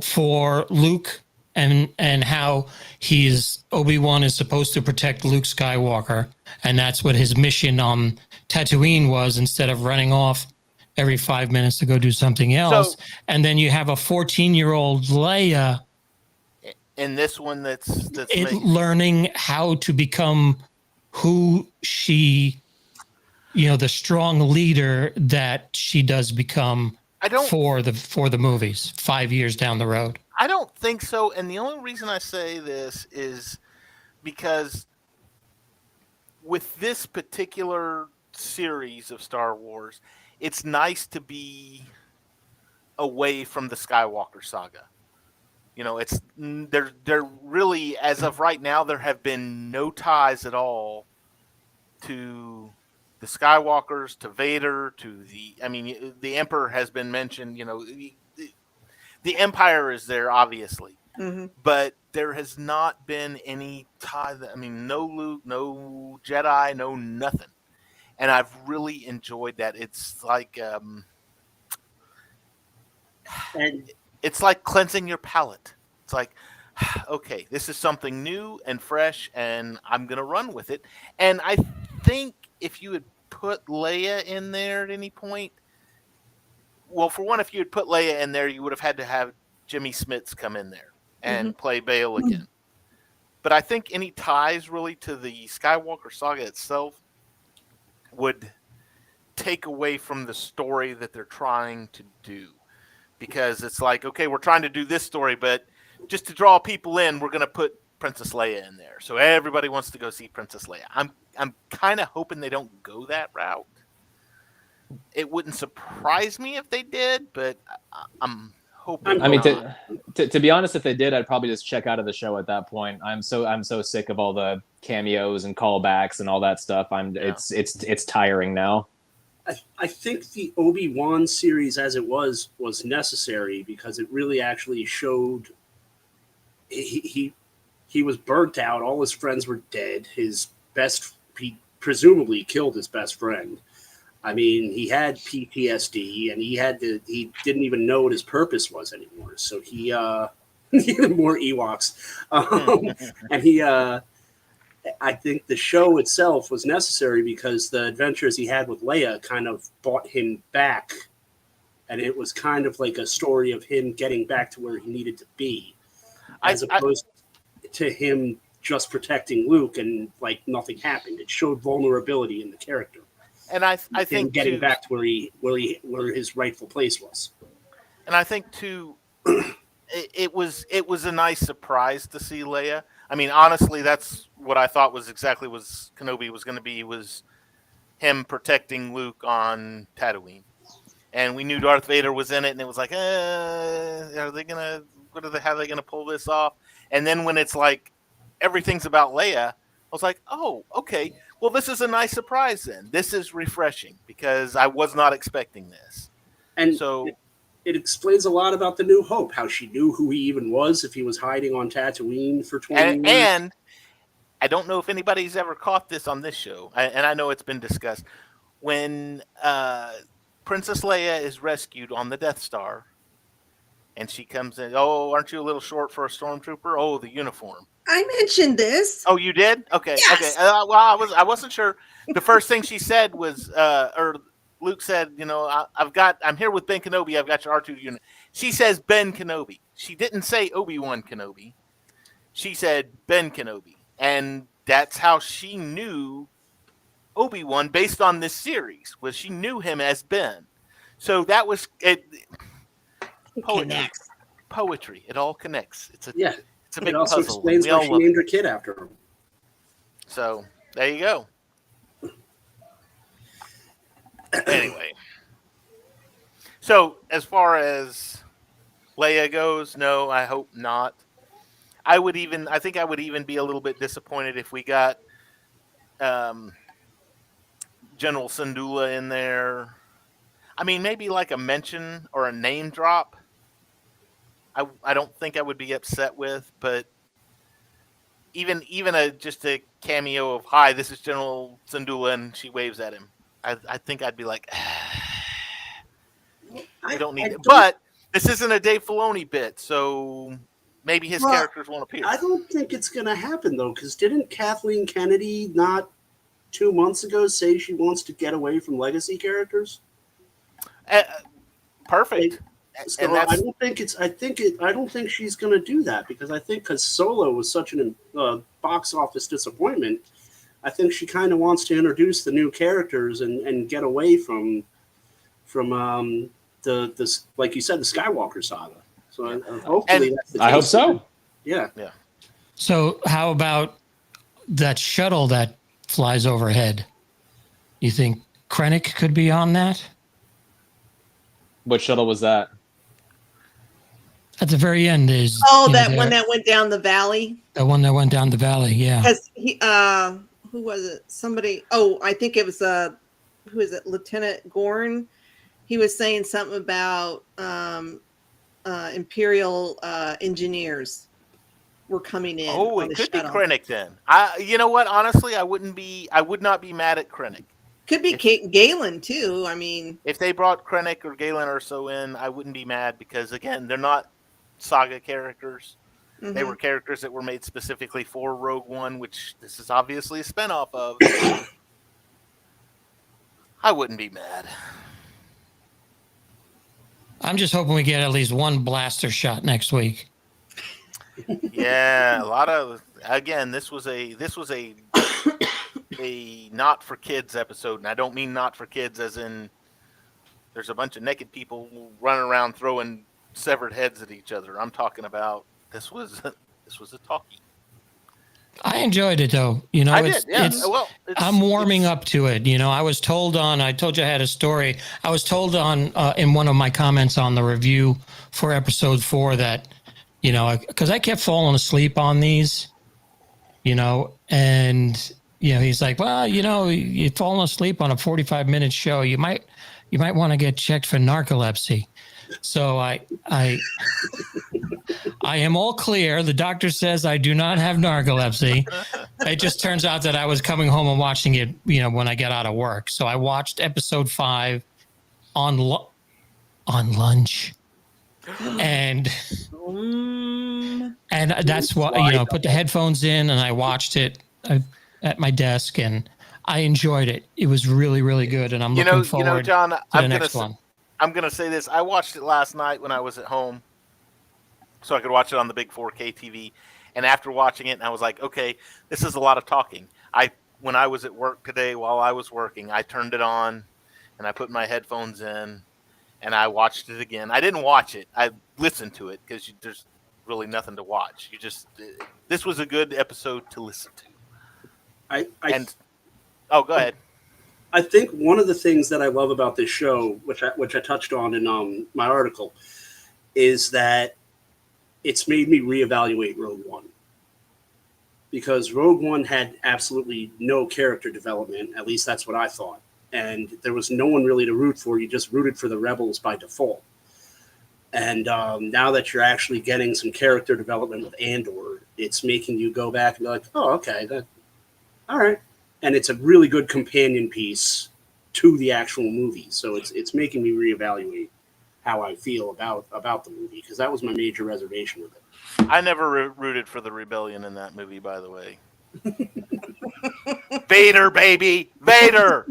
for Luke and how Obi-Wan is supposed to protect Luke Skywalker, and that's what his mission on Tatooine was, instead of running off every 5 minutes to go do something else. And then you have a 14-year-old Leia in this one that's learning how to become who she, the strong leader that she does become for the movies 5 years down the road. I don't think so. And the only reason I say this is because with this particular series of Star Wars, it's nice to be away from the Skywalker saga. It's they're really, as of right now, there have been no ties at all to the Skywalkers, to Vader, the Emperor has been mentioned. The Empire is there, obviously, but there has not been any tie. No Luke, no Jedi, no nothing, and I've really enjoyed that. It's like it's like cleansing your palate. It's like, okay, this is something new and fresh, and I'm going to run with it. And I think if you had put Leia in there at any point, well, for one, if you had put Leia in there, you would have had to have Jimmy Smits come in there and play Bail again. But I think any ties really to the Skywalker saga itself would take away from the story that they're trying to do. Because it's like, okay, we're trying to do this story, but just to draw people in, we're going to put Princess Leia in there. So everybody wants to go see Princess Leia. I'm kind of hoping they don't go that route. It wouldn't surprise me if they did, but I'm hoping. To be honest, if they did, I'd probably just check out of the show at that point. I'm so sick of all the cameos and callbacks and all that stuff. It's tiring now. I think the Obi-Wan series as it was necessary because it really actually showed he was burnt out. All his friends were dead. He presumably killed his best friend. He had PTSD and he didn't even know what his purpose was anymore. So he more Ewoks. And I think the show itself was necessary because the adventures he had with Leia kind of brought him back. And it was kind of like a story of him getting back to where he needed to be. As opposed to him just protecting Luke and like nothing happened. It showed vulnerability in the character. And I think getting back to where his rightful place was. And I think too, it was a nice surprise to see Leia. Honestly, that's what I thought was Kenobi was going to be, was him protecting Luke on Tatooine. And we knew Darth Vader was in it, and it was like, how are they going to pull this off? And then when it's like everything's about Leia, I was like, oh, okay. Well, this is a nice surprise then. This is refreshing because I was not expecting this. And so it explains a lot about the New Hope, how she knew who he even was if he was hiding on Tatooine for 20 years. And I don't know if anybody's ever caught this on this show, and I know it's been discussed. When Princess Leia is rescued on the Death Star, and she comes in, oh, aren't you a little short for a stormtrooper? Oh, the uniform. I mentioned this. Oh, you did? Okay, yes. Okay. Well, I wasn't sure. The first thing she said was, or Luke said, you know, I'm here with Ben Kenobi. I've got your R2 unit. She says Ben Kenobi. She didn't say Obi-Wan Kenobi. She said Ben Kenobi. And that's how she knew Obi-Wan based on this series, was she knew him as Ben. So that was it. Poetry. It all connects. It's a big it also puzzle. Explains why she named her kid after him. So there you go. Anyway, so as far as Leia goes, no, I hope not. I think I would even be a little bit disappointed if we got General Syndulla in there. I mean, maybe like a mention or a name drop. I don't think I would be upset with, but even just a cameo of, hi, this is General Syndulla, and she waves at him. I think I'd be like, I don't need it. But this isn't a Dave Filoni bit, so maybe his characters won't appear. I don't think it's going to happen, though, because didn't Kathleen Kennedy not 2 months ago say she wants to get away from legacy characters? Perfect. So I don't think she's going to do that, because Solo was such an box office disappointment. I think she kind of wants to introduce the new characters and get away from the like you said, the Skywalker saga. So hopefully that's the case. I hope so. Yeah. So how about that shuttle that flies overhead? You think Krennic could be on that? What shuttle was that? At the very end is one that went down the valley. The one that went down the valley, yeah. Because he who was it? Somebody. Oh, I think it was who is it? Lieutenant Gorn. He was saying something about Imperial engineers were coming in. Oh, it could be Krennic then. You know what? Honestly, I would not be mad at Krennic. Could be Galen too. I mean, if they brought Krennic or Galen or so in, I wouldn't be mad, because again, they're not saga characters. Mm-hmm. They were characters that were made specifically for Rogue One, which this is obviously a spinoff of. I wouldn't be mad. I'm just hoping we get at least one blaster shot next week. Yeah, a lot of. Again, this was a not for kids episode, and I don't mean not for kids as in there's a bunch of naked people running around throwing severed heads at each other. I'm talking about this was a talkie. I enjoyed it though. You know, I'm warming up to it. You know, I told you I had a story. I was told in one of my comments on the review for episode 4 that, you know, because I kept falling asleep on these, you know, and you know, he's like, well, you know, you've fallen asleep on a 45-minute show. You might want to get checked for narcolepsy. So I am all clear. The doctor says I do not have narcolepsy. It just turns out that I was coming home and watching it, you know, when I get out of work. So I watched episode 5 on lunch, and that's what, you know, put the headphones in and I watched it at my desk, and I enjoyed it. It was really, really good, and I'm looking forward John, to the next one. I'm going to say this. I watched it last night when I was at home so I could watch it on the big 4K TV. And after watching it, I was like, okay, this is a lot of talking. When I was at work today, while I was working, I turned it on and I put my headphones in and I watched it again. I didn't watch it. I listened to it because there's really nothing to watch. This was a good episode to listen to. Go ahead. I think one of the things that I love about this show, which I touched on in my article, is that it's made me reevaluate Rogue One. Because Rogue One had absolutely no character development, at least that's what I thought. And there was no one really to root for. You just rooted for the rebels by default. And now that you're actually getting some character development with Andor, it's making you go back and be like, oh, okay, all right. And it's a really good companion piece to the actual movie. So it's making me reevaluate how I feel about the movie, because that was my major reservation with it. I never rooted for the rebellion in that movie, by the way. Vader, baby! Vader!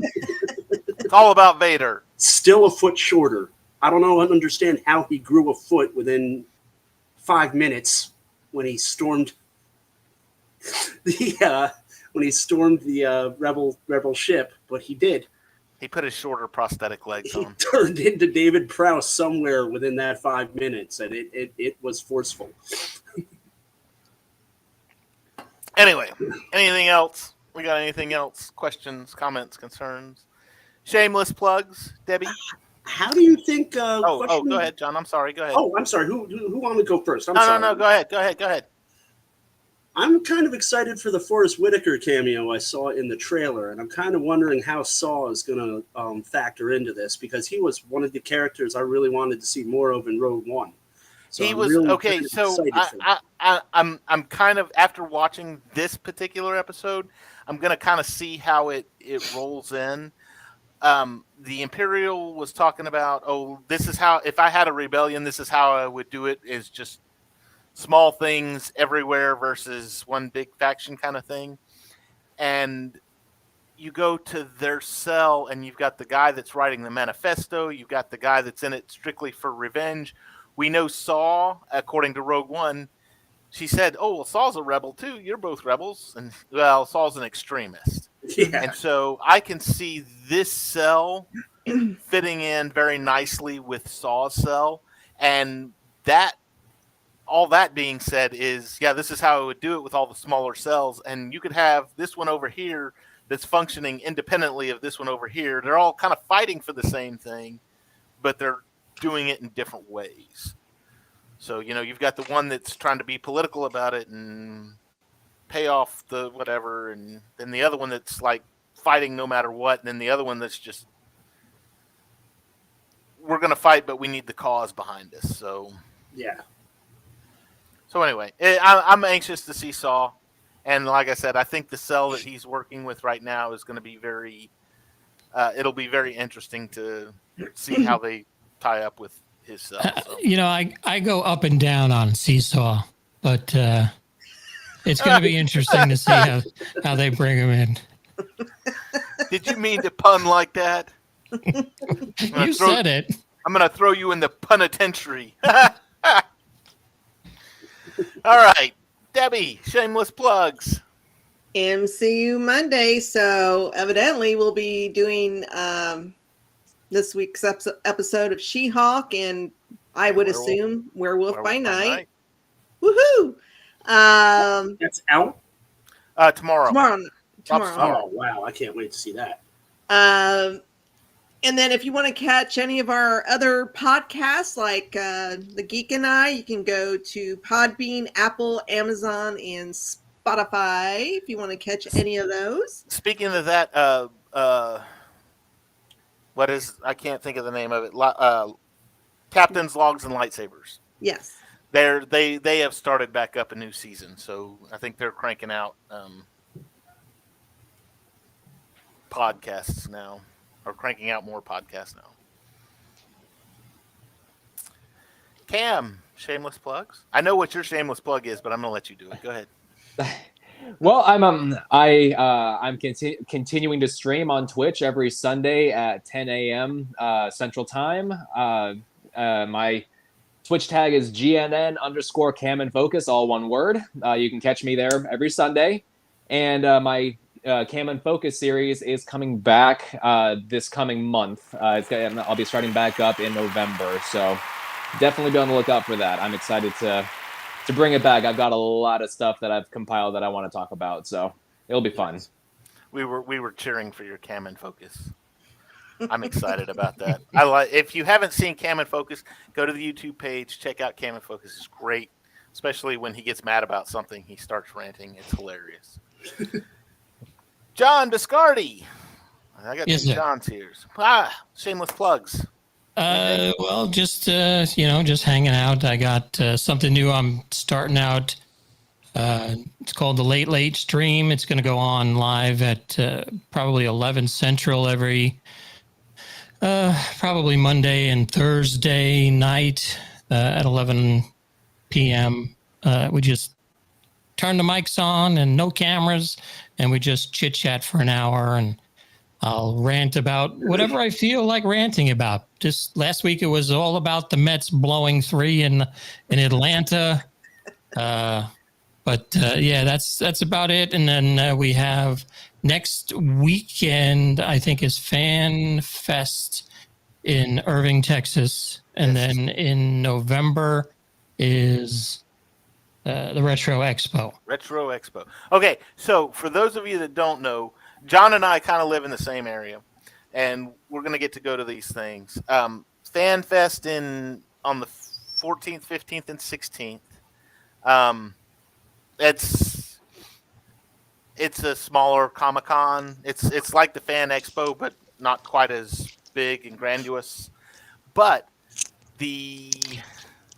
It's all about Vader. Still a foot shorter. I don't understand how he grew a foot within 5 minutes when he stormed the rebel ship, but he did. He put his shorter prosthetic legs on. He turned into David Prowse somewhere within that 5 minutes, and it was forceful. Anyway, anything else? We got anything else? Questions, comments, concerns? Shameless plugs, Debbie? How do you think... go ahead, John. I'm sorry. Go ahead. Oh, I'm sorry. Who wanted to go first? No. Go ahead. I'm kind of excited for the Forrest Whitaker cameo I saw in the trailer, and I'm kind of wondering how Saw is going to factor into this, because he was one of the characters I really wanted to see more of in Rogue One. So he was really okay. So I'm kind of, after watching this particular episode, I'm going to kind of see how it rolls in. The Imperial was talking about, this is how, if I had a rebellion, this is how I would do it, is just small things everywhere versus one big faction kind of thing. And you go to their cell and you've got the guy that's writing the manifesto. You've got the guy that's in it strictly for revenge. We know Saw, according to Rogue One, she said, Saw's a rebel too. You're both rebels. And Saw's an extremist. Yeah. And so I can see this cell fitting in very nicely with Saw's cell. And all that being said is, this is how I would do it with all the smaller cells. And you could have this one over here that's functioning independently of this one over here. They're all kind of fighting for the same thing, but they're doing it in different ways. So, you've got the one that's trying to be political about it and pay off the whatever, and then the other one that's like fighting no matter what, and then the other one that's just, we're going to fight, but we need the cause behind us. So, yeah. So anyway, I'm anxious to see Saw, and like I said, I think the cell that he's working with right now is going to be it'll be very interesting to see how they tie up with his cell. So. I go up and down on Seesaw, but it's going to be interesting to see how they bring him in. Did you mean to pun like that? You said it. I'm going to throw you in the penitentiary. All right, Debbie, shameless plugs. MCU Monday. So evidently we'll be doing this week's episode of She-Hulk, and I would assume Werewolf by Night. Woohoo! That's out? Tomorrow. Oh, wow. I can't wait to see that. And then if you want to catch any of our other podcasts, like The Geek and I, you can go to Podbean, Apple, Amazon, and Spotify if you want to catch any of those. Speaking of that, I can't think of the name of it. Captain's Logs and Lightsabers. Yes. They have started back up a new season, so I think they're cranking out podcasts now, or cranking out more podcasts now. Cam, shameless plugs. I know what your shameless plug is, but I'm gonna let you do it. Go ahead. Well, I'm continuing to stream on Twitch every Sunday at 10 a.m. Central Time. My Twitch tag is GNN _Cam and Focus, all one word. You can catch me there every Sunday. And my Cam and Focus series is coming back this coming month. I'll be starting back up in November, so definitely be on the lookout for that. I'm excited to bring it back. I've got a lot of stuff that I've compiled that I want to talk about, so it'll be fun. We were cheering for your Cam and Focus. I'm excited about that. If you haven't seen Cam and Focus, go to the YouTube page, check out Cam and Focus. It's great, especially when he gets mad about something. He starts ranting. It's hilarious. John Biscardi. I got two Johns here. Shameless plugs. Well, just just hanging out. I got something new. I'm starting out. It's called the Late Late Stream. It's going to go on live at probably 11 Central every probably Monday and Thursday night at 11 p.m. We just turn the mics on and no cameras, and we just chit chat for an hour, and I'll rant about whatever I feel like ranting about. Just last week, it was all about the Mets blowing 3 in Atlanta. But yeah, that's about it. And then we have next weekend, I think, is Fan Fest in Irving, Texas. And then in November is the Retro Expo. Retro Expo. Okay, so for those of you that don't know, John and I kind of live in the same area, and we're going to get to go to these things. Fan Fest on the 14th, 15th, and 16th. It's a smaller Comic-Con. It's like the Fan Expo, but not quite as big and grandiose. But the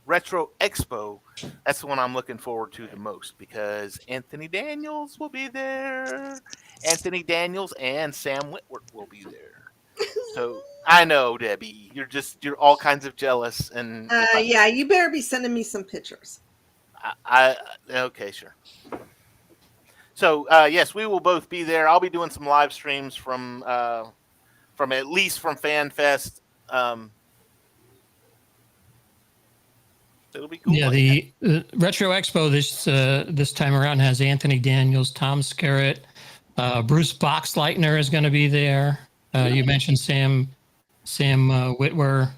Retro Expo, that's the one I'm looking forward to the most because Anthony Daniels will be there. Anthony Daniels and Sam Witwer will be there. So I know, Debbie, you're all kinds of jealous. And yeah, you better be sending me some pictures. Okay, sure. So yes, we will both be there. I'll be doing some live streams from at least from Fan Fest. It'll be cool. Yeah, the Retro Expo this time around has Anthony Daniels, Tom Skerritt, Bruce Boxleitner is going to be there. You mentioned Sam Witwer,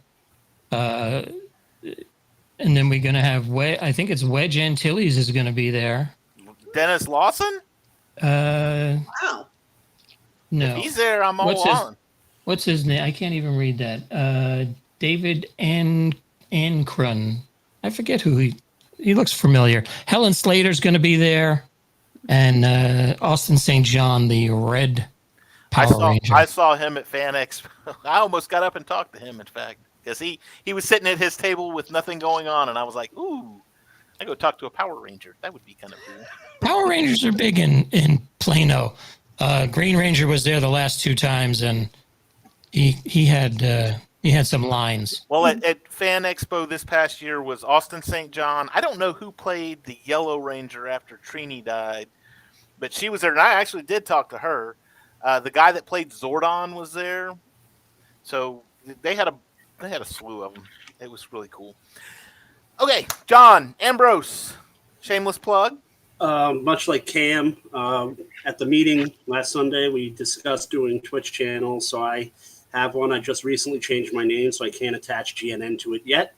and then we're going to have I think it's Wedge Antilles is going to be there. Dennis Lawson? Wow. No. If he's there, I'm all on. What's his name? I can't even read that. David Ancrun. I forget who he looks familiar. Helen Slater's going to be there, and Austin St. John, the Red Power Ranger. I saw him at Fan Expo. I almost got up and talked to him, in fact, because he was sitting at his table with nothing going on, and I was like, ooh, I go talk to a Power Ranger. That would be kind of cool. Power Rangers are big in Plano. Green Ranger was there the last 2 times, and he had some lines. Well, at Fan Expo this past year was Austin St. John. I don't know who played the Yellow Ranger after Trini died, but she was there, and I actually did talk to her. The guy that played Zordon was there, so they had a slew of them. It was really cool. Okay, John Ambrose, shameless plug. Much like Cam, at the meeting last Sunday, we discussed doing Twitch channels. So I have one. I just recently changed my name, so I can't attach GNN to it yet.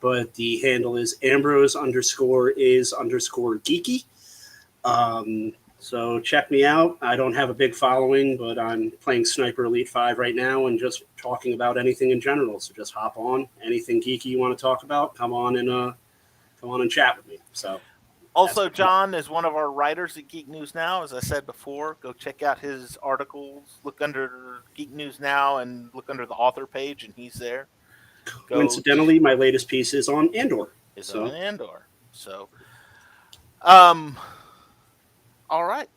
But the handle is Ambrose_is_geeky. So check me out. I don't have a big following, but I'm playing Sniper Elite 5 right now and just talking about anything in general. So just hop on. Anything geeky you want to talk about, come on and chat with me. So. Also, John is one of our writers at Geek News Now. As I said before, go check out his articles. Look under Geek News Now and look under the author page, and he's there. Coincidentally, my latest piece is on Andor. On Andor. So, all right.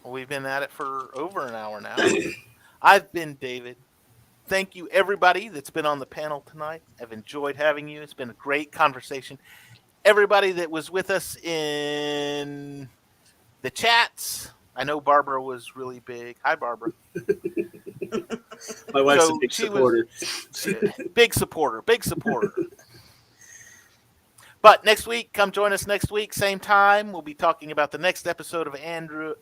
Well, we've been at it for over an hour now. I've been David. Thank you, everybody that's been on the panel tonight. I've enjoyed having you. It's been a great conversation. Everybody that was with us in the chats. I know Barbara was really big. Hi, Barbara. My wife's a big supporter. Big supporter. But next week, come join us next week, same time. We'll be talking about the next episode of Andor.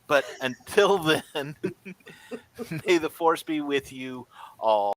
But until then, may the Force be with you all.